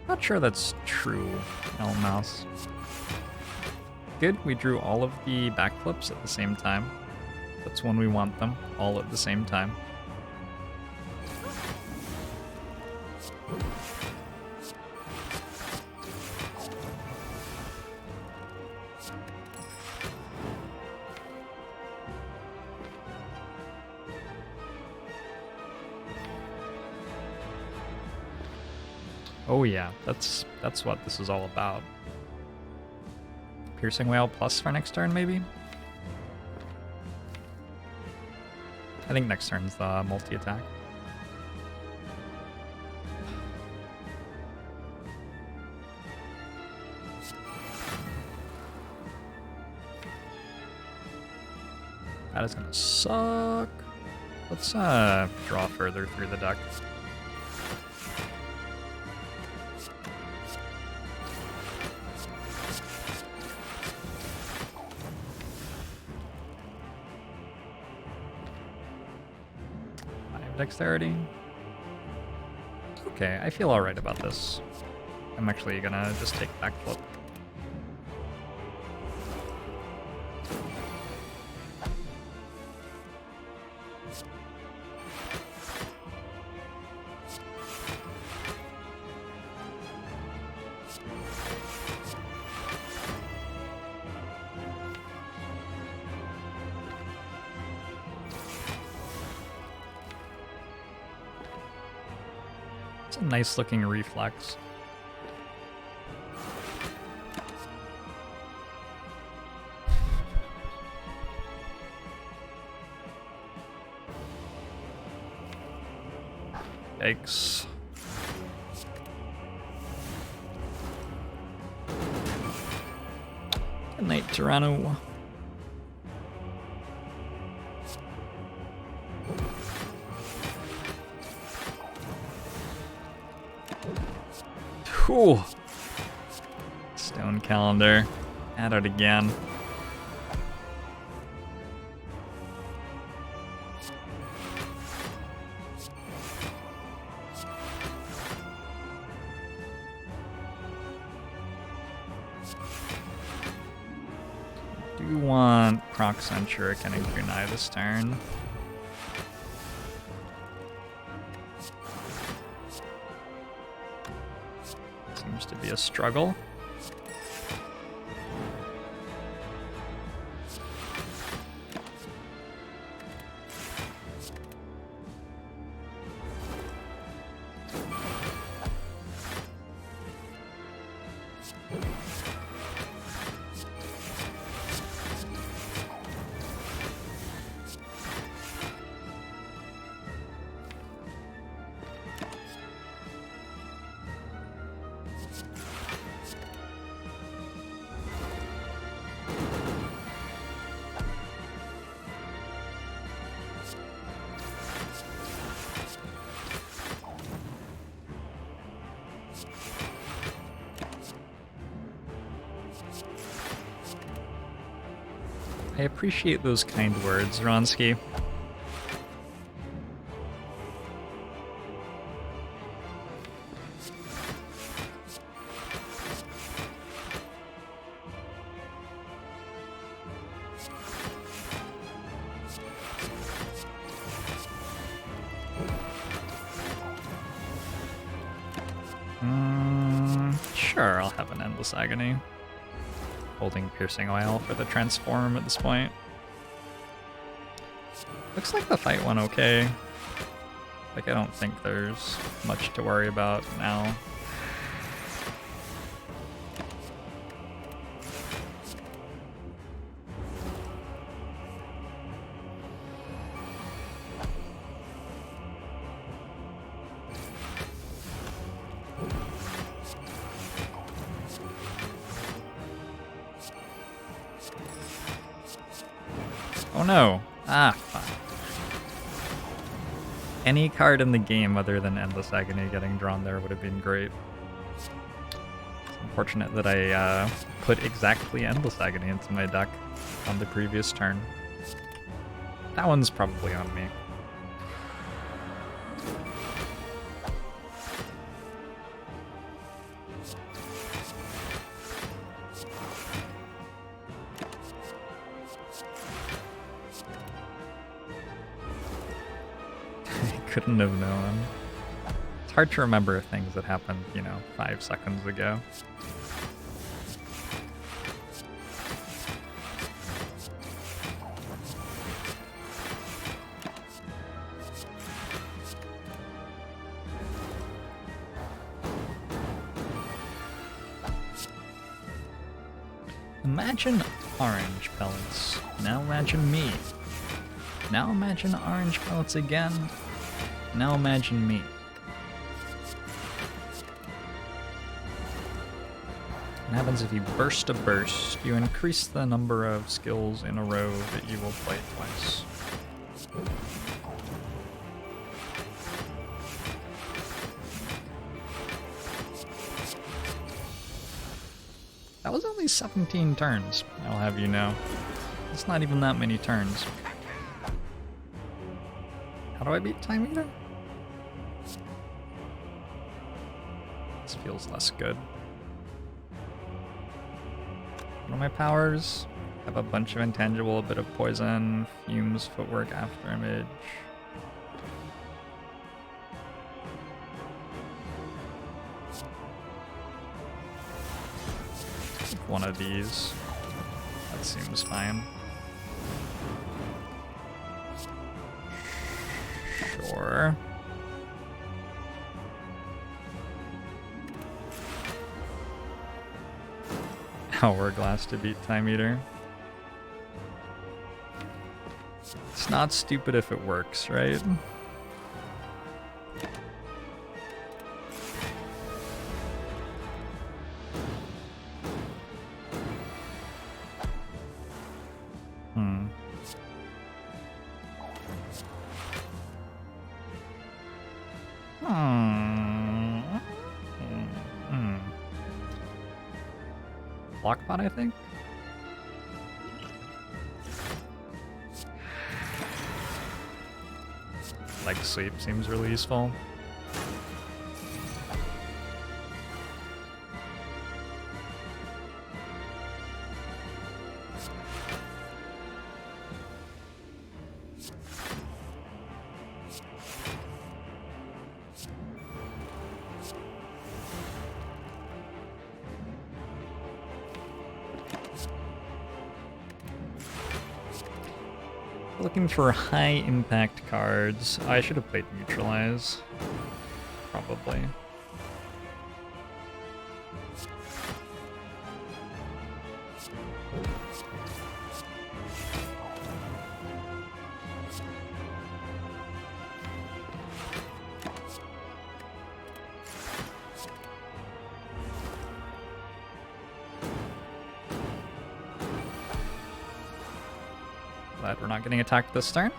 Not sure that's true, Mouse. Good, we drew all of the backflips at the same time. That's when we want them, all at the same time. Oh yeah, that's what this is all about. Piercing Whale plus for next turn, maybe? I think next turn's the multi-attack. That is gonna suck. Let's draw further through the deck. Dexterity. Okay, I feel alright about this. I'm actually gonna just take backflip. It's a nice looking reflex. Yikes. Good night, Tyranno. Whew. Stone calendar. At it again. Do want proc centric and Kunai this turn. Seems to be a struggle. I appreciate those kind words, Ronsky. Sure, I'll have an Endless Agony. Holding Piercing Oil for the transform at this point. Looks like the fight went okay. Like, I don't think there's much to worry about now. Oh no. Ah, fuck. Any card in the game other than Endless Agony getting drawn there would have been great. It's unfortunate that I put exactly Endless Agony into my deck on the previous turn. That one's probably on me. Couldn't have known. It's hard to remember things that happened, 5 seconds ago. Imagine orange pellets. Now imagine me. Now imagine orange pellets again. Now imagine me. What happens if you burst a burst? You increase the number of skills in a row that you will play twice. That was only 17 turns, I'll have you know. It's not even that many turns. How do I beat Time Eater? This feels less good. What are my powers? Have a bunch of intangible, a bit of poison, fumes, footwork, after image. One of these. That seems fine. Sure. Hourglass to beat Time Eater. It's not stupid if it works, right? Lockbot, I think? Leg sweep seems really useful. Looking for high impact cards. I should have played Neutralize. Probably. Glad we're not getting attacked this turn.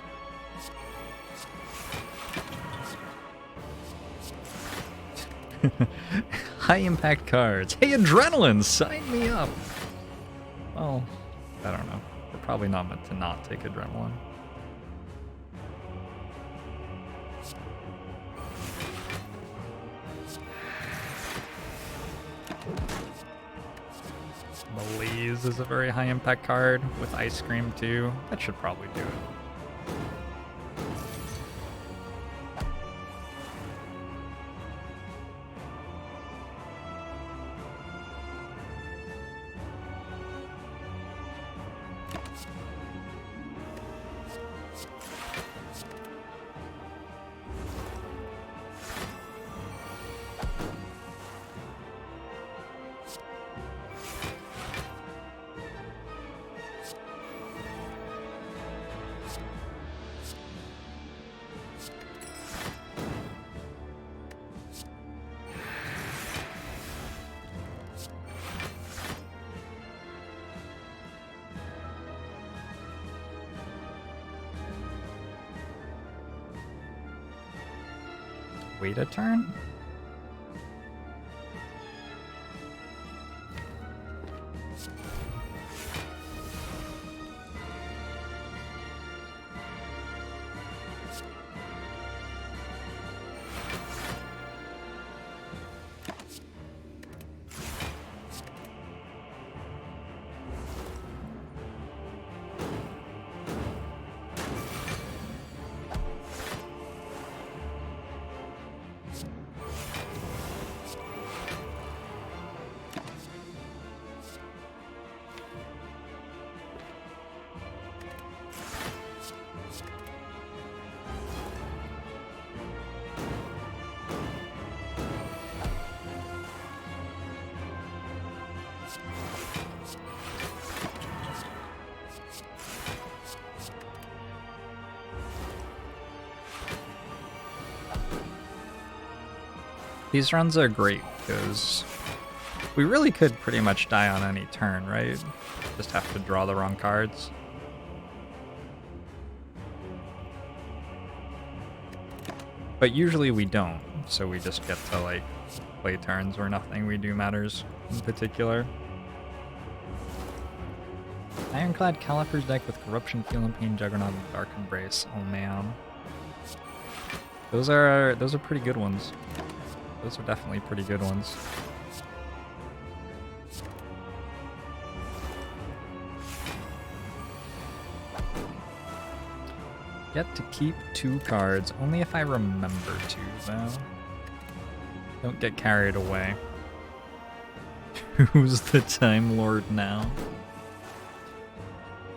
High impact cards. Hey, Adrenaline, sign me up. Well, I don't know. We're probably not meant to not take Adrenaline. Malaise is a very high impact card with Ice Cream too. That should probably do it. Wait a turn? These runs are great because we really could pretty much die on any turn, right? Just have to draw the wrong cards. But usually we don't, so we just get to like play turns where nothing we do matters in particular. Ironclad Caliper's deck with Corruption, Feel and Pain, Juggernaut, and Dark Embrace. Oh man. Those are pretty good ones. Those are definitely pretty good ones. Get to keep 2 cards, only if I remember to, though. Don't get carried away. Who's the Time Lord now?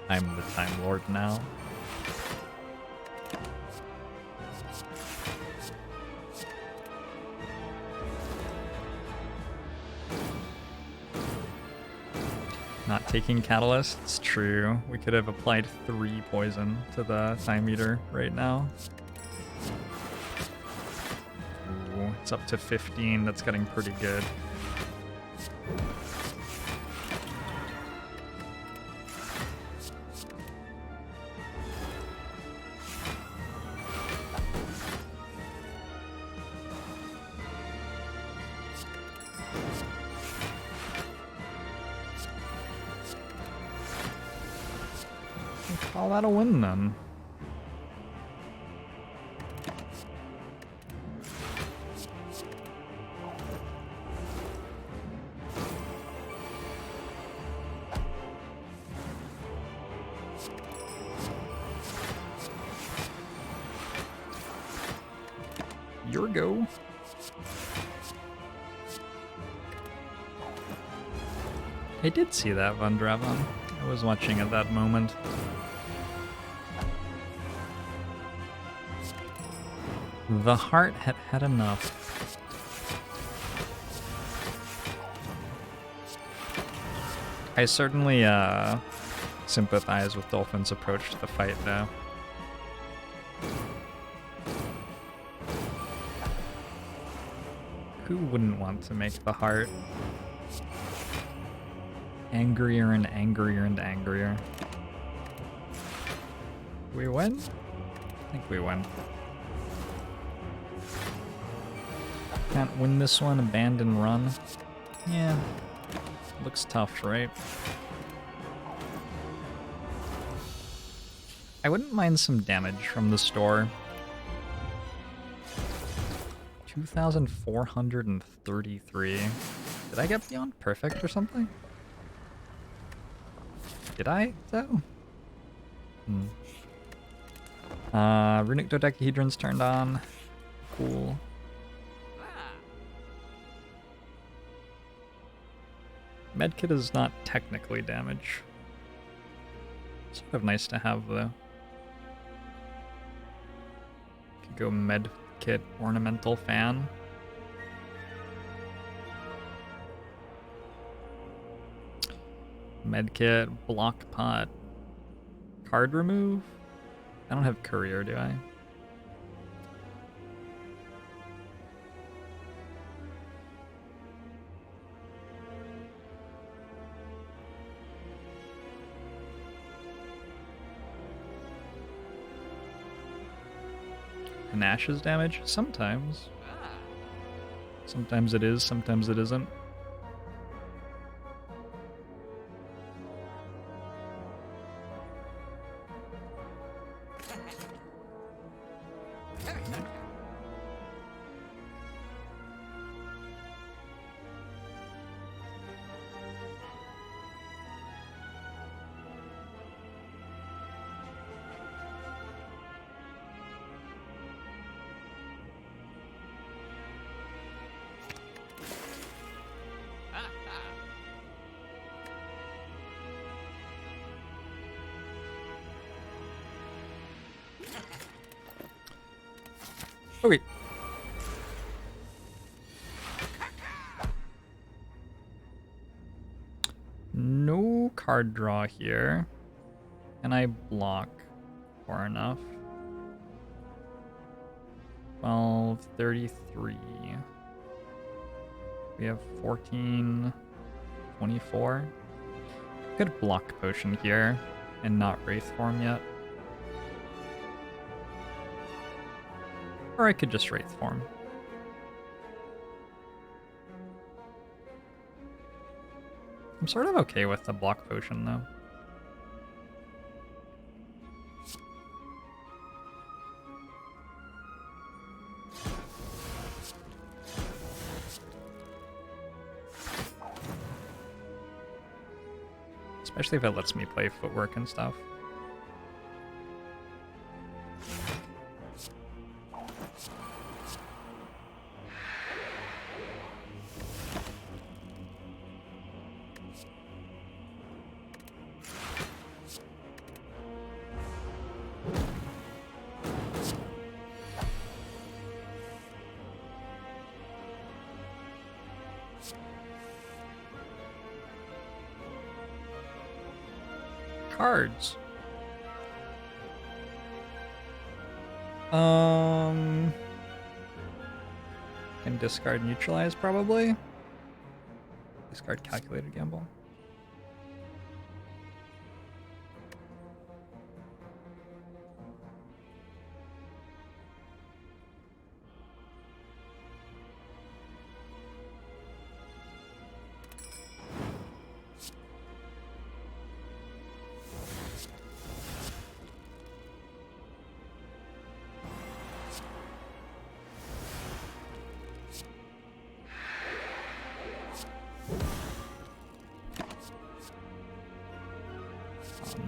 I'm the Time Lord now. Not taking catalysts, true. We could have applied 3 poison to the time meter right now. Ooh, it's up to 15, that's getting pretty good. Call that a win then. Your go. I did see that, Van Draven. I was watching at that moment. The heart had had enough. I certainly sympathize with Dolphin's approach to the fight, though. Who wouldn't want to make the heart angrier and angrier and angrier? We win? I think we win. Can't win this one, abandon run. Yeah, looks tough, right? I wouldn't mind some damage from the store. 2,433. Did I get beyond perfect or something? Did I, though? Runic dodecahedron's turned on. Cool. Medkit is not technically damage. Sort of nice to have, though. Could go Medkit Ornamental Fan. Medkit Block Pot. Card remove? I don't have Courier, do I? Nash's damage? Sometimes. Sometimes it is, sometimes it isn't. Okay. No card draw here. Can I block far enough? 12:33. We have 14, 24. Could block potion here and not Wraith form yet. Or I could just Wraith form. I'm sort of okay with the block potion though. Especially if it lets me play footwork and stuff. Cards. Can discard neutralize probably. Discard calculated gamble.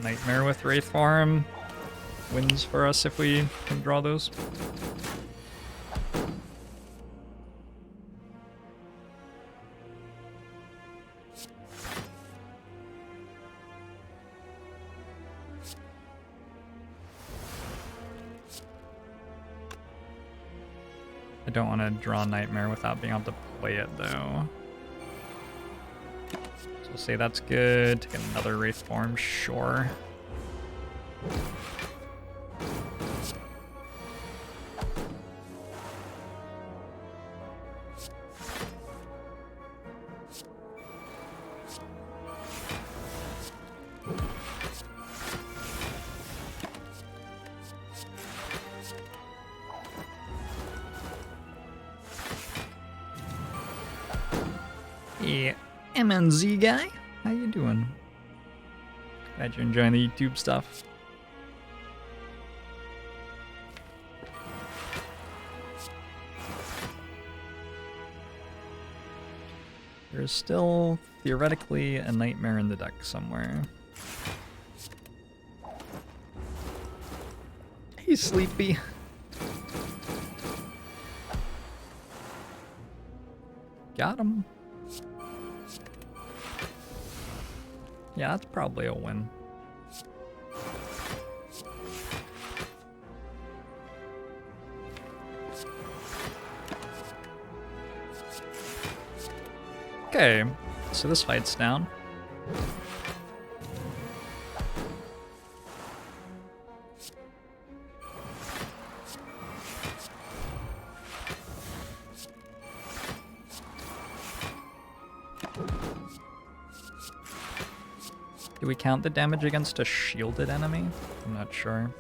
Nightmare with Wraith Farm wins for us if we can draw those. I don't want to draw Nightmare without being able to play it though. We'll say that's good. Take another Wraith Form, sure. Yeah. MNZ guy, how you doing? Glad you're enjoying the YouTube stuff. There's still theoretically a Nightmare in the deck somewhere. He's sleepy. Got him. Yeah, that's probably a win. Okay, so this fight's down. Do we count the damage against a shielded enemy? I'm not sure.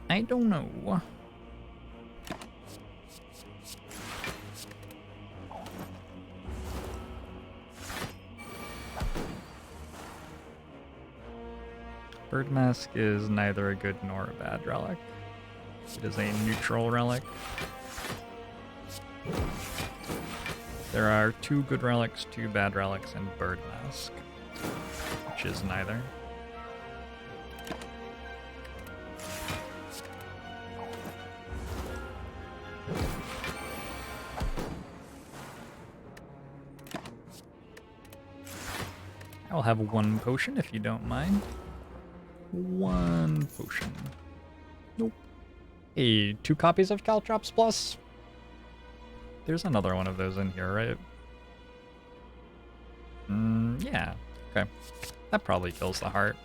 I don't know. Bird Mask is neither a good nor a bad relic. It is a neutral relic. There are 2 good relics, 2 bad relics, and Bird Mask, which is neither. I'll have 1 potion if you don't mind. 1 potion. Nope. Hey, 2 copies of Caltrops Plus? There's another one of those in here, right? Yeah. Okay. That probably kills the heart.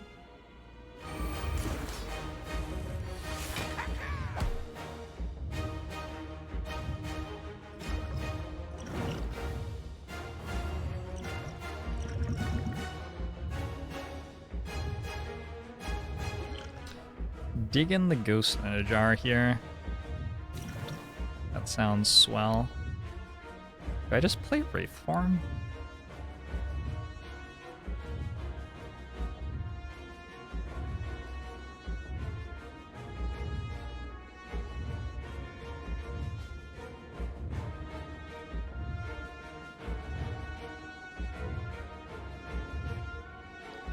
Dig in the ghost in a jar here. That sounds swell. Do I just play Wraith Form?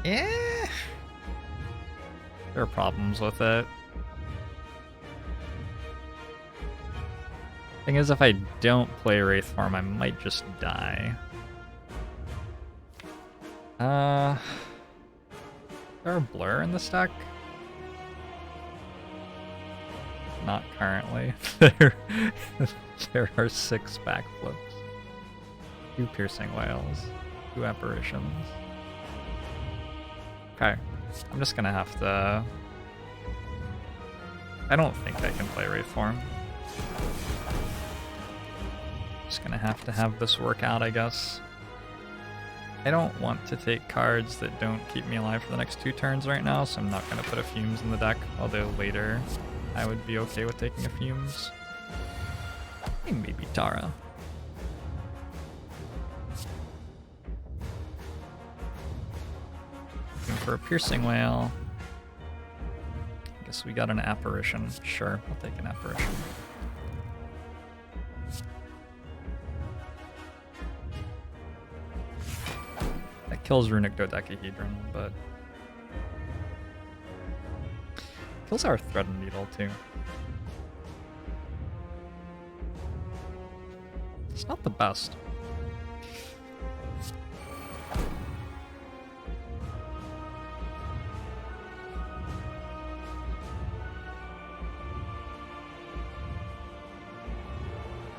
Yeah. There are problems with it. Thing is, if I don't play Wraith Form, I might just die. Is there a blur in this deck? Not currently. There are 6 backflips. 2 piercing whales. 2 apparitions. Okay. I'm just gonna have to... I don't think I can play Wraith Form. Just gonna have this work out, I guess. I don't want to take cards that don't keep me alive for the next 2 turns right now, so I'm not gonna put a Fumes in the deck, although later I would be okay with taking a Fumes. I think maybe Tara. Looking for a Piercing Whale. I guess we got an Apparition. Sure, I'll take an Apparition. That kills Runic Dodecahedron, but... kills our Thread and Needle, too. It's not the best.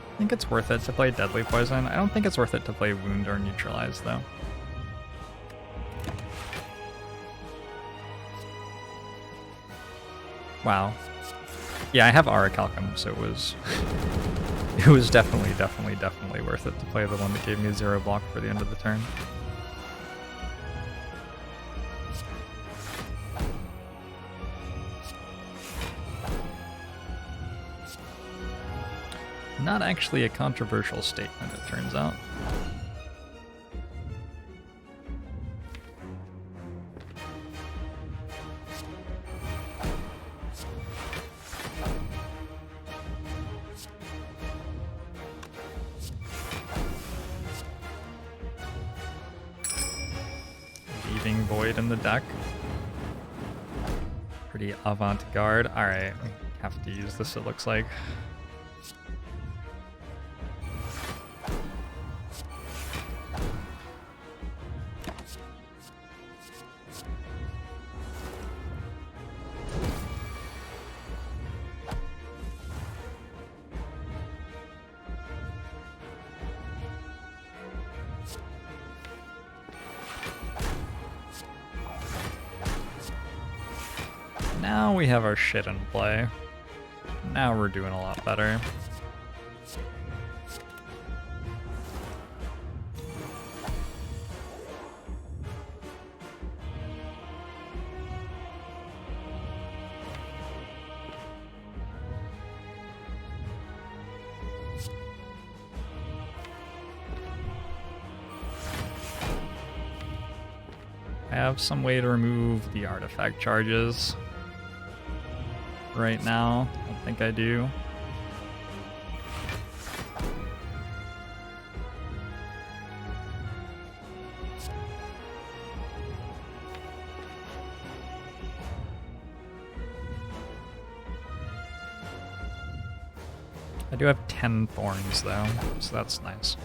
I think it's worth it to play Deadly Poison. I don't think it's worth it to play Wound or Neutralize, though. Wow. Yeah, I have Auracalcum, so it was definitely worth it to play the one that gave me 0 block for the end of the turn. Not actually a controversial statement, it turns out. Leaving Void in the deck. Pretty avant-garde. Alright, we have to use this, it looks like. Now we have our shit in play. Now we're doing a lot better. I have some way to remove the artifact charges. Right now, I don't think I do. I do have 10 thorns though, so that's nice.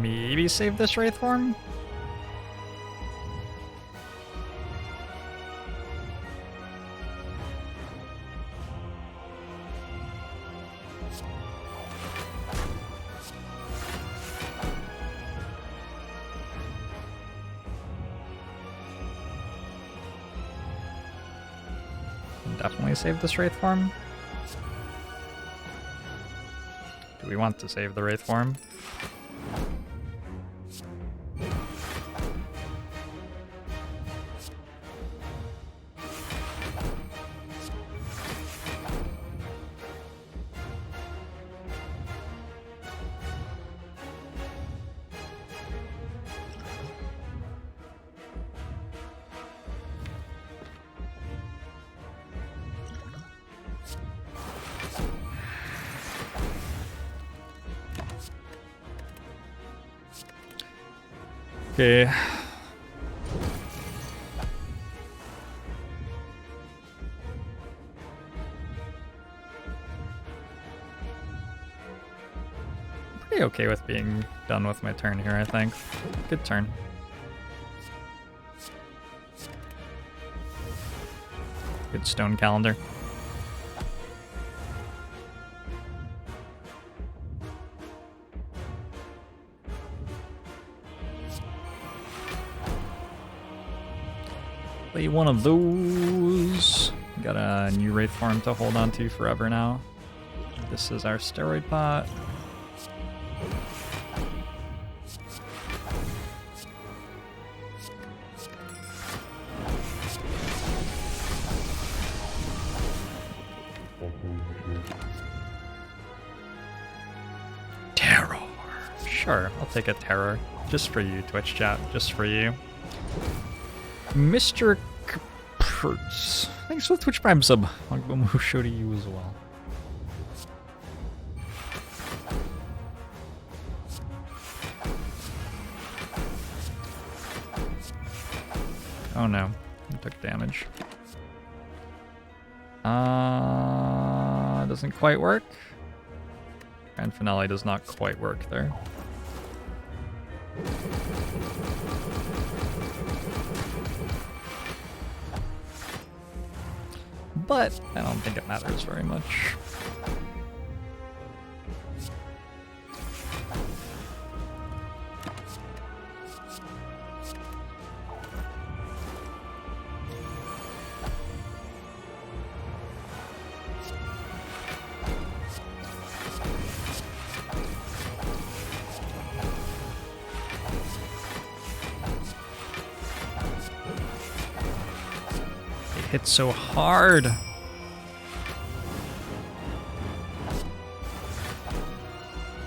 Maybe save this Wraith Form? definitely save this Wraith form. Do we want to save the Wraith form? Okay. Pretty okay with being done with my turn here, I think. Good turn. Good stone calendar. Play one of those. Got a new Wraith form to hold on to forever now. This is our steroid pot. Terror. Sure, I'll take a terror. Just for you, Twitch chat. Just for you. Mr. Capertz. Thanks for the Twitch Prime sub. I'll show to you as well. Oh no, I took damage. Doesn't quite work. Grand Finale does not quite work there. But I don't think it matters very much. Hit so hard.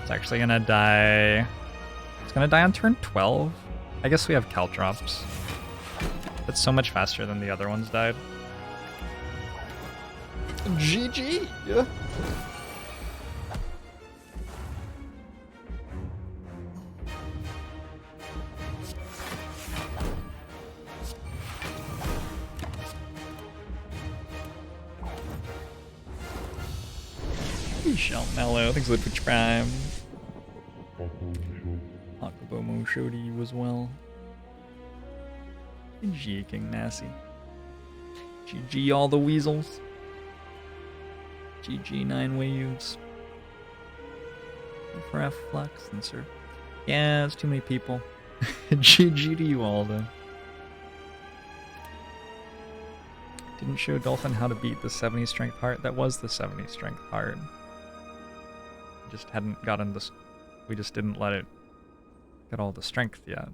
It's actually gonna die. It's gonna die on turn 12. I guess we have Caltrops. That's so much faster than the other ones died. GG. Yeah. Shell Mellow, thanks for the Twitch Prime. Akabomo show to you as well. GG King Massey. GG all the weasels. GG 9 waves. For F Flux and Sir. Yeah, it's too many people. GG to you all though. Didn't show Dolphin how to beat the 70 strength heart. That was the 70 strength heart. Just hadn't gotten this. We just didn't let it get all the strength yet.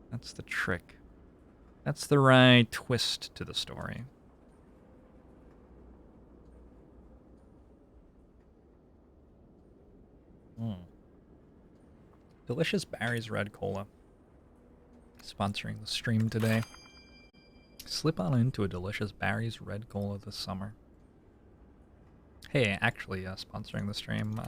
That's the trick. That's the right twist to the story. Delicious Barry's Red Cola. Sponsoring the stream today. Slip on into a delicious Barry's Red Cola this summer. Hey, actually, sponsoring the stream,